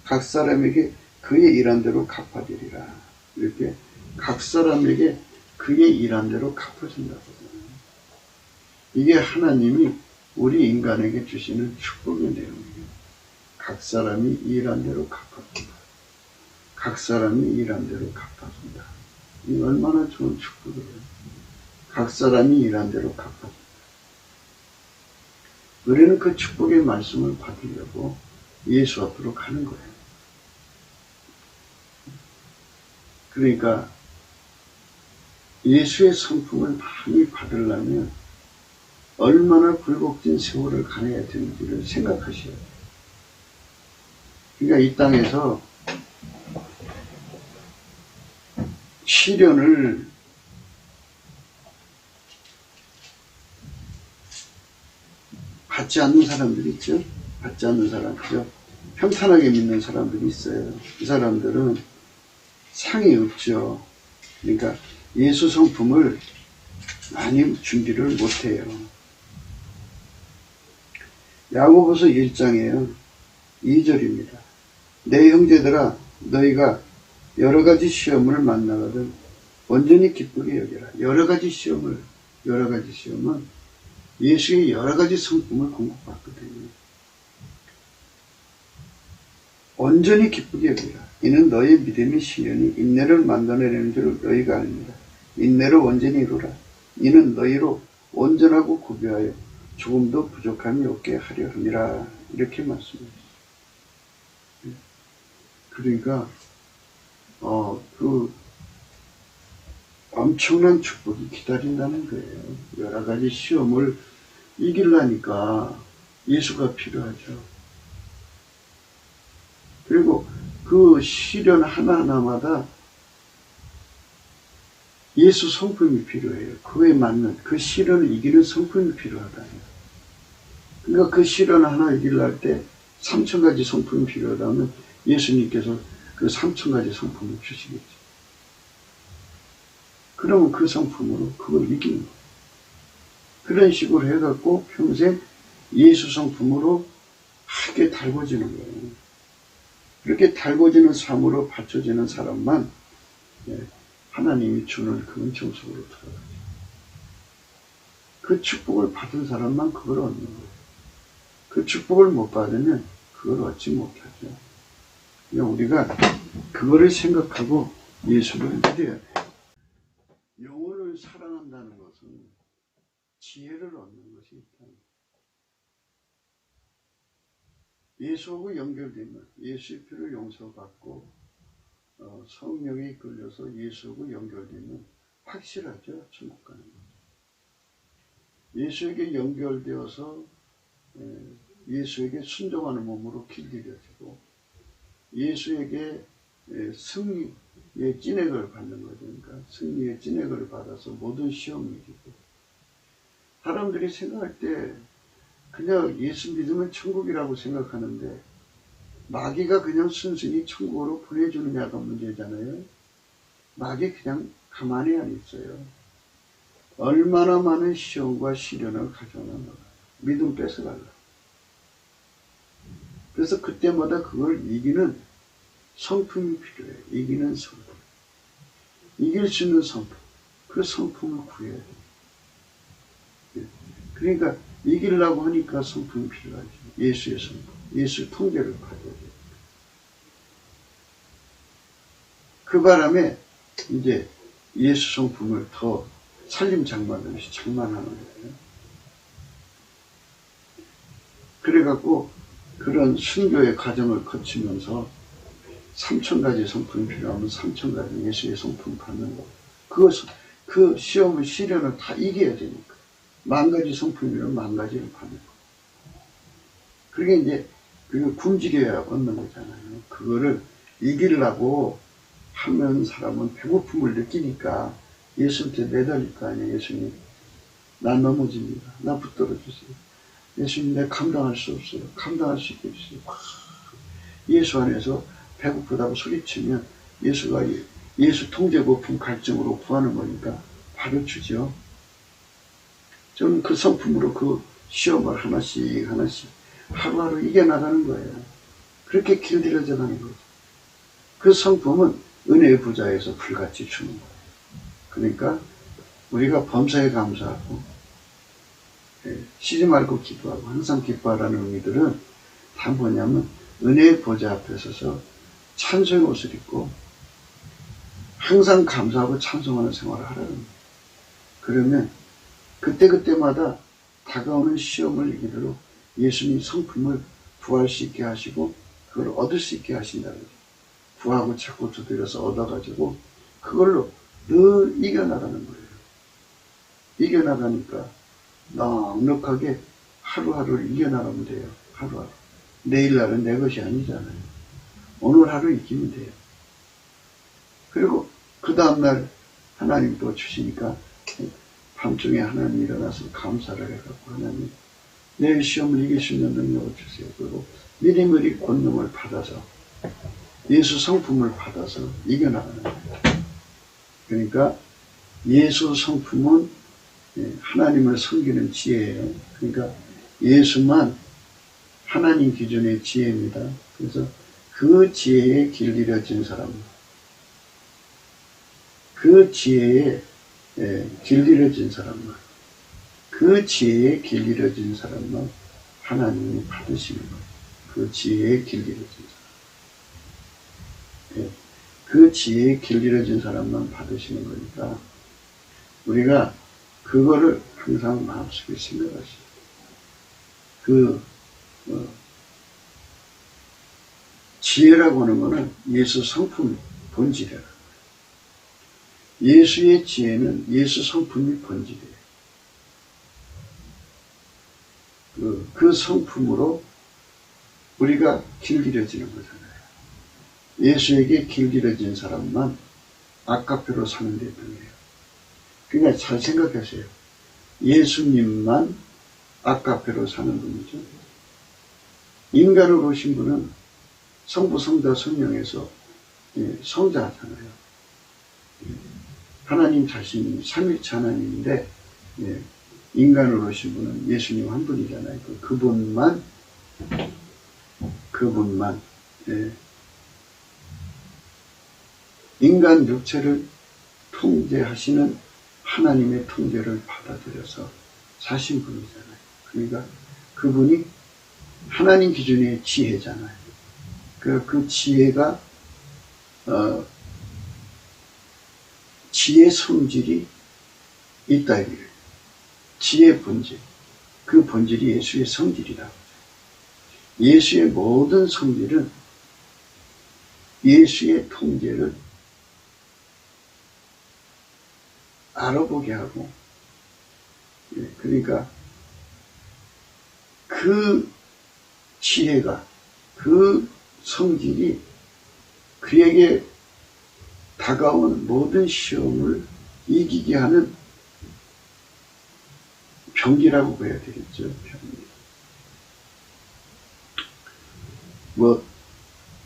각 사람에게 그의 일한 대로 갚아주리라. 이렇게 각 사람에게 그의 일한 대로 갚아준다고. 이게 하나님이 우리 인간에게 주시는 축복의 내용이에요. 각 사람이 일한 대로 갚아준다. 각 사람이 일한 대로 갚아준다. 이 얼마나 좋은 축복이에요. 각 사람이 일한 대로 갚아준다. 우리는 그 축복의 말씀을 받으려고 예수 앞으로 가는 거예요. 그러니까 예수의 성품을 많이 받으려면 얼마나 굴곡진 세월을 가내야 되는지를 생각하셔야 돼요. 그러니까 이 땅에서 시련을 받지 않는 사람들이 있죠. 받지 않는 사람이죠. 평탄하게 믿는 사람들이 있어요. 이 사람들은 상이 없죠. 그러니까 예수 성품을 많이 준비를 못해요. 야고보서 1장에요. 2절입니다. 내 형제들아, 너희가 여러 가지 시험을 만나거든 온전히 기쁘게 여겨라. 여러 가지 시험은 예수의 여러 가지 성품을 공급받거든요. 온전히 기쁘게 여겨라. 이는 너희 믿음의 시련이 인내를 만들어내는 줄 너희가 압니다. 인내를 온전히 이루라. 이는 너희로 온전하고 구비하여 조금도 부족함이 없게 하려 함이라. 이렇게 말씀하셨어요. 그러니까 그 엄청난 축복이 기다린다는 거예요. 여러 가지 시험을 이기려니까 예수가 필요하죠. 그리고 그 시련 하나하나마다 예수 성품이 필요해요. 그에 맞는 그 시련을 이기는 성품이 필요하다니. 그러니까 그 시련 하나 이기려 때 3,000가지 성품이 필요하다면 예수님께서 그 3,000가지 성품을 주시겠죠. 그러면 그 성품으로 그걸 이기는 거예요. 그런 식으로 해갖고 평생 예수 성품으로 하게 달궈지는 거예요. 그렇게 달궈지는 삶으로 받쳐지는 사람만 하나님이 주는 그 은총 속으로 들어가죠. 그 축복을 받은 사람만 그걸 얻는 거예요. 그 축복을 못 받으면 그걸 얻지 못하죠. 그러니까 우리가 그거를 생각하고 예수를 믿어야 돼요. 영혼을 사랑한다는 것은 지혜를 얻는 것이 있다. 예수하고 연결되면 예수의 피를 용서받고 성령이 이끌려서 예수하고 연결되면 확실하죠. 천국 가는 거죠. 예수에게 연결되어서 예수에게 순종하는 몸으로 길들여지고 예수에게 승리의 찐액을 받는 거죠. 그러니까 승리의 찐액을 받아서 모든 시험을 이기고 사람들이 생각할 때 그냥 예수 믿으면 천국이라고 생각하는데 마귀가 그냥 순순히 천국으로 보내주느냐가 문제잖아요. 마귀 그냥 가만히 안 있어요. 얼마나 많은 시험과 시련을 가져오는 믿음 뺏어가려. 그래서 그때마다 그걸 이기는 성품이 필요해요. 이기는 성품. 이길 수 있는 성품. 그 성품을 구해야 돼요. 그러니까 이기려고 하니까 성품이 필요하죠. 예수의 성품. 예수의 통제를 받아야 돼요. 그 바람에 이제 예수 성품을 더 살림 장만하듯이 장만하는 거예요. 그래갖고 그런 순교의 과정을 거치면서 3,000가지 성품이 필요하면 3,000가지 예수의 성품 받는 거. 그것은 그 시험을 시련을 다 이겨야 되니까. 10,000가지 성품이면 10,000가지를 받는 거. 그게 이제 그 굶주려야 얻는 거잖아요. 그거를 이기려고 하면 사람은 배고픔을 느끼니까 예수한테 매달릴 거 아니에요. 예수님, 나 넘어집니다. 나 붙들어 주세요. 예수님, 내가 감당할 수 없어요. 감당할 수 있게 해주세요. 예수 안에서 배고프다고 소리치면 예수가 예수 통제 고품 갈증으로 구하는 거니까 바로 주죠. 저는 그 성품으로 그 시험을 하나씩 하루하루 이겨나가는 거예요. 그렇게 길들여져 가는 거죠. 그 성품은 은혜의 부자에서 불같이 주는 거예요. 그러니까 우리가 범사에 감사하고 쉬지 말고 기도하고 항상 기뻐하라는 의미들은 다 뭐냐면 은혜의 보좌 앞에 서서 찬송의 옷을 입고 항상 감사하고 찬송하는 생활을 하라는 거예요. 그러면 그때그때마다 다가오는 시험을 이기도록 예수님 성품을 구할 수 있게 하시고 그걸 얻을 수 있게 하신다는 거예요. 구하고 찾고 두드려서 얻어가지고 그걸로 늘 이겨나가는 거예요. 이겨나가니까 넉넉하게 하루하루를 이겨나가면 돼요. 하루하루. 내일날은 내 것이 아니잖아요. 오늘 하루 이기면 돼요. 그리고 그 다음날 하나님 또 주시니까 밤중에 하나님 일어나서 감사를 해갖고 하나님 내일 시험을 이길 수 있는 능력을 주세요. 그리고 미리미리 권능을 받아서 예수 성품을 받아서 이겨나가는 거예요. 그러니까 예수 성품은 하나님을 섬기는 지혜예요. 그러니까 예수만 하나님 기준의 지혜입니다. 그래서 그 지혜에 길들여진 사람, 그 지혜에 길들여진 사람만, 그 지혜에 길들여진 사람만 하나님이 받으시는 거예요. 그 지혜에 길들여진 사람. 그 지혜에 길들여진 사람만 받으시는 거니까 우리가 그거를 항상 마음속에 생각하시고 지혜라고 하는 거는 예수 성품 본질이라. 예수의 지혜는 예수 성품이 본질이에요. 그 성품으로 우리가 길들여지는 거잖아요. 예수에게 길들여진 사람만 아까표로 사는 데 등이에요. 그러니까 잘 생각하세요. 예수님만 아까표로 사는 분이죠. 인간으로 오신 분은 성부, 성자, 성령에서 성자잖아요. 하나님 자신이 삼위일체 하나님인데 인간으로 오신 분은 예수님 한 분이잖아요. 그분만 인간 육체를 통제하시는 하나님의 통제를 받아들여서 사신 분이잖아요. 그러니까 그분이 하나님 기준의 지혜잖아요. 그 지혜가 지혜 성질이 있다 이거예요. 지혜의 본질, 그 본질이 예수의 성질이라고. 예수의 모든 성질은 예수의 통제를 알아보게 하고, 그러니까 그 지혜가, 그 성질이 그에게 다가온 모든 시험을 이기게 하는 병기라고 봐야 되겠죠. 병기.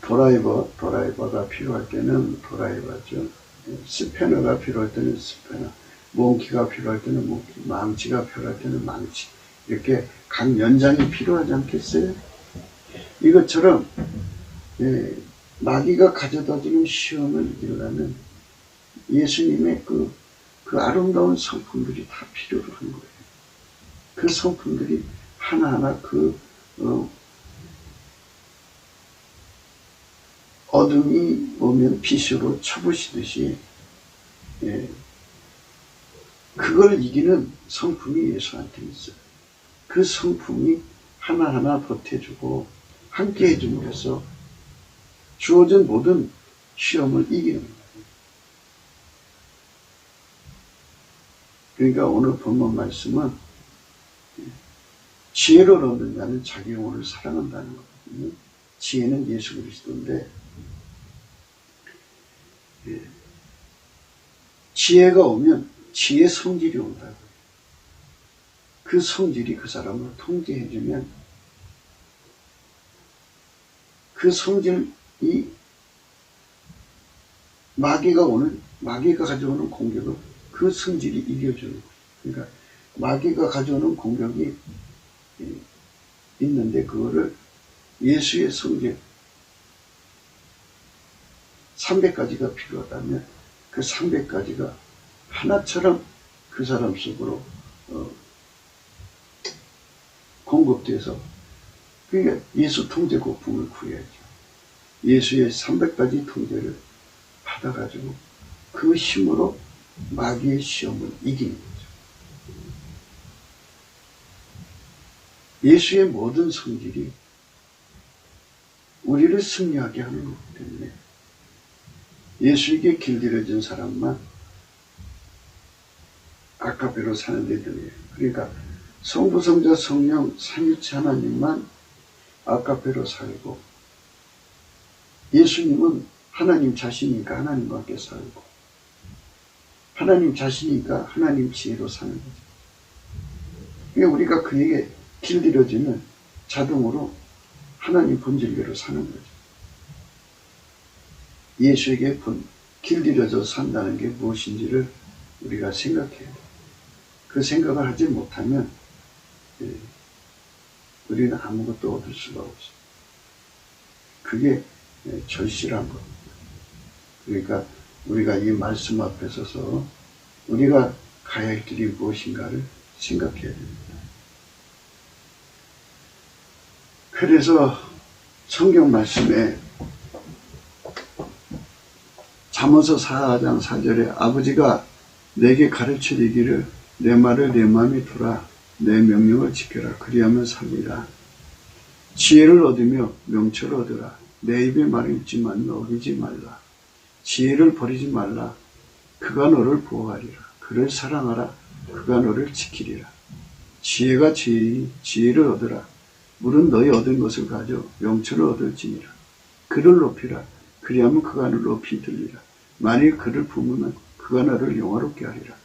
드라이버가 필요할 때는 드라이버죠. 스패너가 필요할 때는 스패너, 몽키가 필요할 때는 몽키, 망치가 필요할 때는 망치. 이렇게 각 연장이 필요하지 않겠어요? 이것처럼 마귀가 가져다주는 시험을 이기려면 예수님의 그 아름다운 성품들이 다 필요로 한 거예요. 그 성품들이 하나하나 어둠이 오면 빛으로 쳐부시듯이 그걸 이기는 성품이 예수한테 있어요. 그 성품이 하나하나 보태주고 함께 해줌으로써 주어진 모든 시험을 이기는 거예요. 그러니까 오늘 본문 말씀은 지혜를 얻는 자는 자기 영혼을 사랑한다는 거거든요. 지혜는 예수 그리스도인데 지혜가 오면 지혜 성질이 온다고요. 그 성질이 그 사람을 통제해주면 그 성질이 마귀가 가져오는 공격을 그 성질이 이겨주는 거예요. 그러니까 마귀가 가져오는 공격이 있는데 그거를 예수의 성질 300가지가 필요하다면 그 300가지가 하나처럼 그 사람 속으로 공급돼서 그러니까 예수 통제 고품을 구해야죠. 예수의 300가지 통제를 받아가지고 그 힘으로 마귀의 시험을 이기는 거죠. 예수의 모든 성질이 우리를 승리하게 하는 거기 때문에 예수에게 길들여진 사람만 아카페로 사는 데들이에요. 그러니까 성부, 성자, 성령, 삼위체 하나님만 아카페로 살고 예수님은 하나님 자신이니까 하나님과 함께 살고 하나님 자신이니까 하나님 지혜로 사는 거죠. 그러니까 우리가 그에게 길들여지면 자동으로 하나님 본질대로 사는 거죠. 예수에게 길들여져 산다는 게 무엇인지를 우리가 생각해야 돼요. 그 생각을 하지 못하면 우리는 아무것도 얻을 수가 없어요. 그게 절실한 겁니다. 그러니까 우리가 이 말씀 앞에 서서 우리가 가야 할 길이 무엇인가를 생각해야 됩니다. 그래서 성경 말씀에 잠언서 4장 4절에 아버지가 내게 가르쳐 주기를 내 말을 내 마음에 두라 내 명령을 지켜라 그리하면 살리라. 지혜를 얻으며 명철을 얻으라. 내 입에 말이 있지만 어기지 말라. 지혜를 버리지 말라. 그가 너를 보호하리라. 그를 사랑하라. 그가 너를 지키리라. 지혜가 지혜를 얻으라. 물은 너희 얻은 것을 가져 명철을 얻을지니라. 그를 높이라. 그리하면 그가 너를 높이 들리라. 만일 그를 품으면 그가 너를 영화롭게 하리라.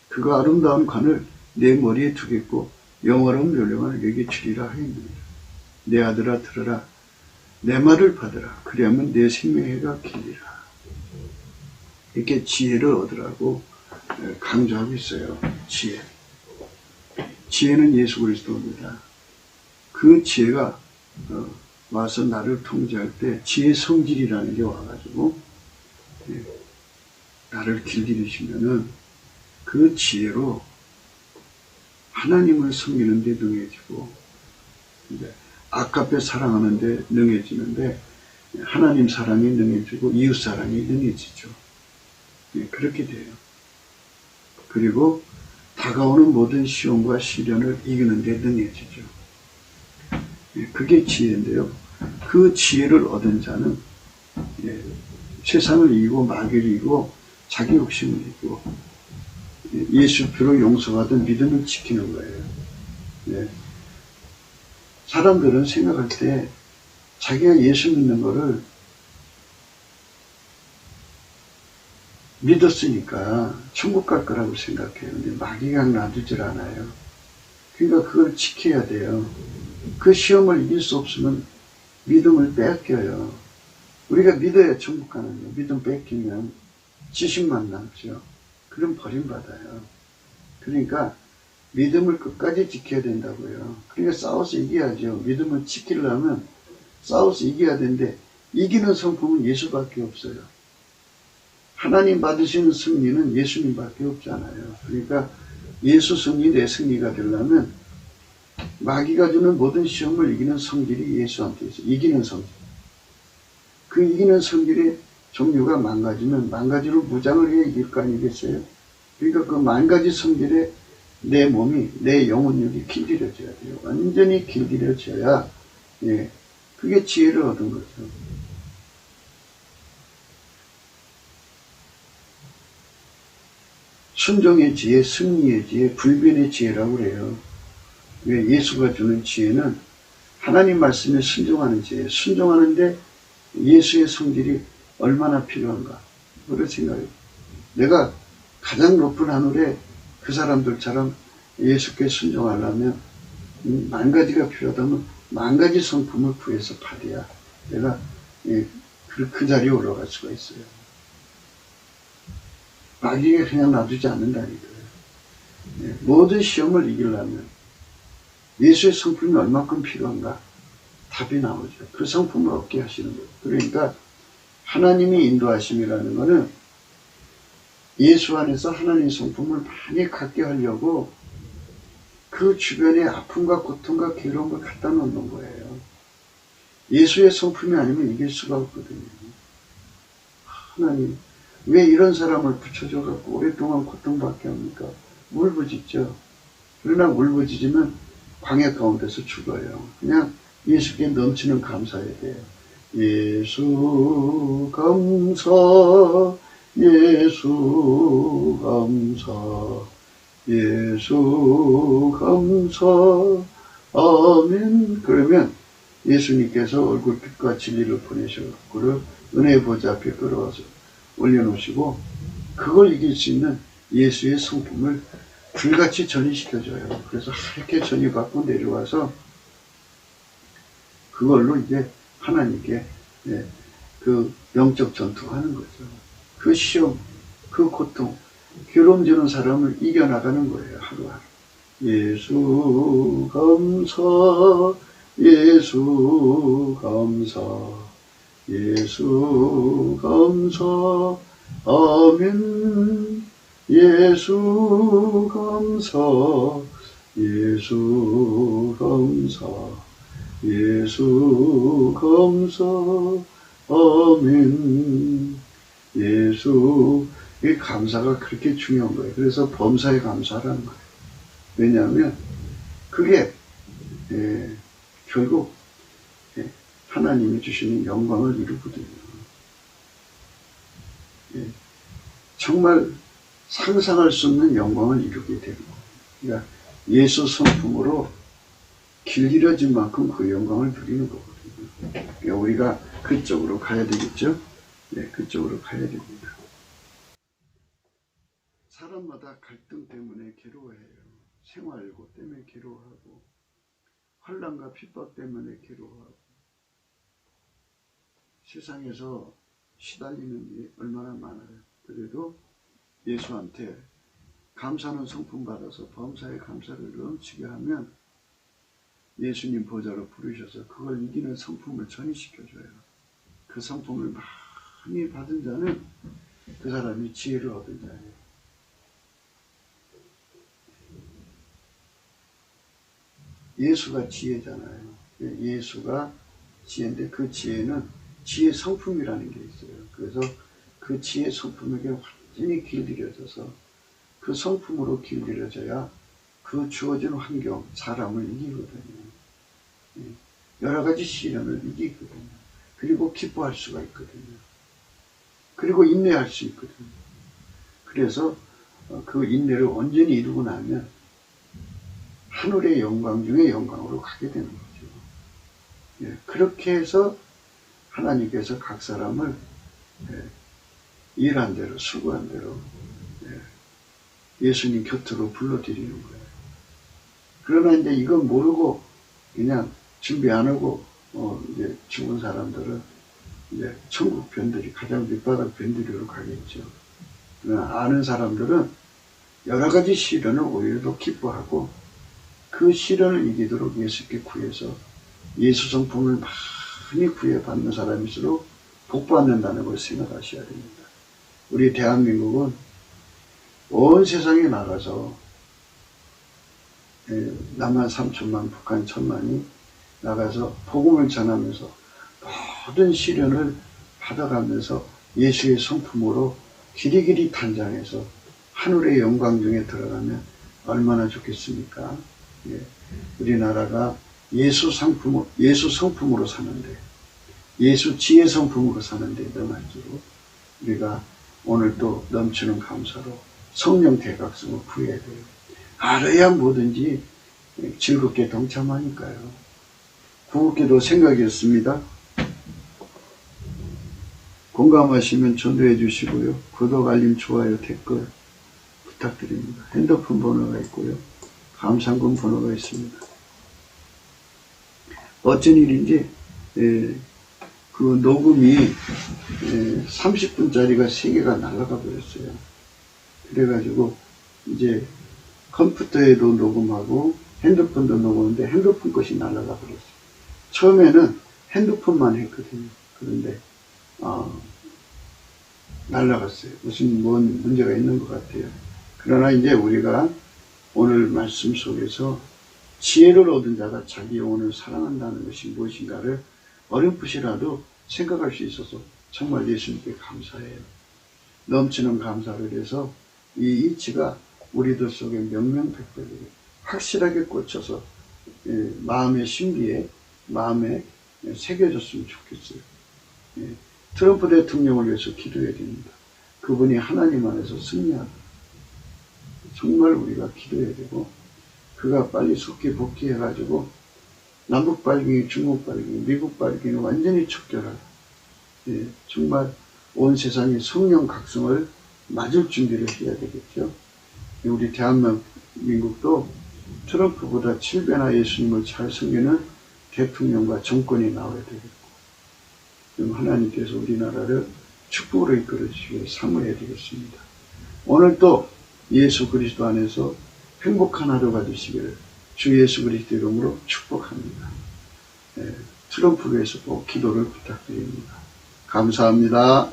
그가 아름다운 관을 내 머리에 두겠고 영화로운 멸령을 내게 주리라 하였느니라. 내 아들아 들으라. 내 말을 받으라. 그리하면 내 생명의 해가 길리라. 이렇게 지혜를 얻으라고 강조하고 있어요. 지혜. 지혜는 예수 그리스도입니다. 그 지혜가 와서 나를 통제할 때 지혜 성질이라는 게 와가지고 나를 길들이시면은 그 지혜로 하나님을 섬기는 데 능해지고 아깝게 사랑하는 데 능해지는데 하나님 사랑이 능해지고 이웃 사랑이 능해지죠. 그렇게 돼요. 그리고 다가오는 모든 시험과 시련을 이기는 데 능해지죠. 그게 지혜인데요. 그 지혜를 얻은 자는 세상을 이기고 마귀를 이기고 자기 욕심을 이기고 예수 피로 용서받은 믿음을 지키는 거예요. 사람들은 생각할 때 자기가 예수 믿는 거를 믿었으니까 천국 갈 거라고 생각해요. 근데 마귀가 놔두질 않아요. 그러니까 그걸 지켜야 돼요. 그 시험을 이길 수 없으면 믿음을 뺏겨요. 우리가 믿어야 천국 가는 거예요. 믿음 뺏기면 지식만 남죠. 그럼 버림받아요. 그러니까 믿음을 끝까지 지켜야 된다고요. 그러니까 싸워서 이겨야죠. 믿음을 지키려면 싸워서 이겨야 되는데 이기는 성품은 예수밖에 없어요. 하나님 받으시는 승리는 예수님밖에 없잖아요. 그러니까 예수 승리 내 승리가 되려면 마귀가 주는 모든 시험을 이기는 성질이 예수한테 있어요. 이기는 성질. 그 이기는 성질의 종류가 만가지면 만가지로 무장을 해야 이길 거 아니겠어요? 그러니까 그 만가지 성질에 내 몸이, 내 영혼력이 길들여져야 돼요. 완전히 길들여져야, 그게 지혜를 얻은 거죠. 순종의 지혜, 승리의 지혜, 불변의 지혜라고 그래요. 왜 예수가 주는 지혜는 하나님 말씀에 순종하는 지혜, 순종하는데 예수의 성질이 얼마나 필요한가. 그런 생각이에요. 내가 가장 높은 하늘에 그 사람들처럼 예수께 순종하려면 만 가지가 필요하다면 만 가지 성품을 구해서 받아야 내가 그 자리에 올라갈 수가 있어요. 마귀가 그냥 놔두지 않는다니까요. 모든 시험을 이기려면 예수의 성품이 얼마큼 필요한가 답이 나오죠. 그 성품을 얻게 하시는 거예요. 그러니까 하나님이 인도하심이라는 것은 예수 안에서 하나님의 성품을 많이 갖게 하려고 그 주변에 아픔과 고통과 괴로움을 갖다 놓는 거예요. 예수의 성품이 아니면 이길 수가 없거든요. 하나님, 왜 이런 사람을 붙여줘갖고 오랫동안 고통받게 합니까? 울부짖죠. 그러나 울부짖으면 광야 가운데서 죽어요. 그냥 예수께 넘치는 감사해야 돼요. 예수 감사, 예수 감사, 예수 감사, 아멘. 그러면 예수님께서 얼굴빛과 진리를 보내셔서 은혜의 보좌 앞에 끌어와서 올려놓으시고 그걸 이길 수 있는 예수의 성품을 불같이 전이시켜줘요. 그래서 하얗게 전이받고 내려와서 그걸로 이제 하나님께 그 영적 전투하는 거죠. 그 시험, 그 고통, 괴로움 주는 사람을 이겨나가는 거예요. 하루하루. 예수 감사, 예수 감사, 예수 감사, 아멘. 예수 감사, 예수 감사, 예수 감사, 아멘. 예수, 이 감사가 그렇게 중요한 거예요. 그래서 범사에 감사라는 거예요. 왜냐하면 그게 결국 하나님이 주시는 영광을 이루거든요. 정말 상상할 수 없는 영광을 이루게 되는 거예요. 그러니까 예수 성품으로 길들여진 만큼 그 영광을 누리는 거거든요. 그러니까 우리가 그쪽으로 가야 되겠죠? 그쪽으로 가야 됩니다. 사람마다 갈등 때문에 괴로워해요. 생활고 때문에 괴로워하고 환난과 핍박 때문에 괴로워하고 세상에서 시달리는 일이 얼마나 많아요. 그래도 예수한테 감사하는 성품 받아서 범사에 감사를 넘치게 하면 예수님 보좌로 부르셔서 그걸 이기는 성품을 전이시켜줘요. 그 성품을 많이 받은 자는 그 사람이 지혜를 얻은 자예요. 예수가 지혜잖아요. 예수가 지혜인데 그 지혜는 지혜 성품이라는 게 있어요. 그래서 그 지혜 성품에게 완전히 길들여져서 그 성품으로 길들여져야 그 주어진 환경, 사람을 이기거든요. 여러 가지 시련을 이기거든요. 그리고 기뻐할 수가 있거든요. 그리고 인내할 수 있거든요. 그래서 그 인내를 온전히 이루고 나면 하늘의 영광 중에 영광으로 가게 되는 거죠. 그렇게 해서 하나님께서 각 사람을 일한 대로, 수고한 대로 예수님 곁으로 불러들이는 거예요. 그러나 이제 이건 모르고 그냥 준비 안 하고 이제 죽은 사람들은 이제 천국 변들이 가장 밑바닥 변들이로 가겠죠. 그러나 아는 사람들은 여러 가지 시련을 오히려 더 기뻐하고 그 시련을 이기도록 예수께 구해서 예수 성품을 많이 구해받는 사람일수록 복받는다는 걸 생각하셔야 됩니다. 우리 대한민국은 온 세상에 나가서 남한 3천만, 북한 1,000만이 나가서 복음을 전하면서 모든 시련을 받아가면서 예수의 성품으로 길이길이 단장해서 하늘의 영광 중에 들어가면 얼마나 좋겠습니까? 우리나라가 예수 성품으로 사는데, 예수 지혜 성품으로 사는데 능할수록 우리가 오늘 또 넘치는 감사로 성령 대각성을 구해야 돼요. 알아야 뭐든지 즐겁게 동참하니까요. 구국기도 생각이었습니다. 공감하시면 전도해 주시고요. 구독, 알림, 좋아요, 댓글 부탁드립니다. 핸드폰 번호가 있고요. 감상금 번호가 있습니다. 어쩐 일인지 그 녹음이 30분짜리가 3개가 날아가 버렸어요. 그래가지고 이제 컴퓨터에도 녹음하고 핸드폰도 녹음하는데 핸드폰 것이 날아가 버렸어요. 처음에는 핸드폰만 했거든요. 그런데 날아갔어요. 무슨 뭔 문제가 있는 것 같아요. 그러나 이제 우리가 오늘 말씀 속에서 지혜를 얻은 자가 자기 영혼을 사랑한다는 것이 무엇인가를 어렴풋이라도 생각할 수 있어서 정말 예수님께 감사해요. 넘치는 감사를 해서 이 이치가 우리들 속에 명명백백하게 확실하게 꽂혀서 마음의 신비에 마음에 새겨졌으면 좋겠어요. 트럼프 대통령을 위해서 기도해야 됩니다. 그분이 하나님 안에서 승리하다. 정말 우리가 기도해야 되고 그가 빨리 속히 복귀해가지고 남북 발기인, 중국 발기인, 미국 발기인을 완전히 척결하라. 정말 온 세상이 성령 각성을 맞을 준비를 해야 되겠죠. 우리 대한민국도 트럼프보다 7배나 예수님을 잘 섬기는 대통령과 정권이 나와야 되겠고, 그럼 하나님께서 우리나라를 축복으로 이끌어 주시기를 사모해야 되겠습니다. 오늘 또 예수 그리스도 안에서 행복한 하루가 되시기를 주 예수 그리스도 이름으로 축복합니다. 트럼프를 위해서 꼭 기도를 부탁드립니다. 감사합니다.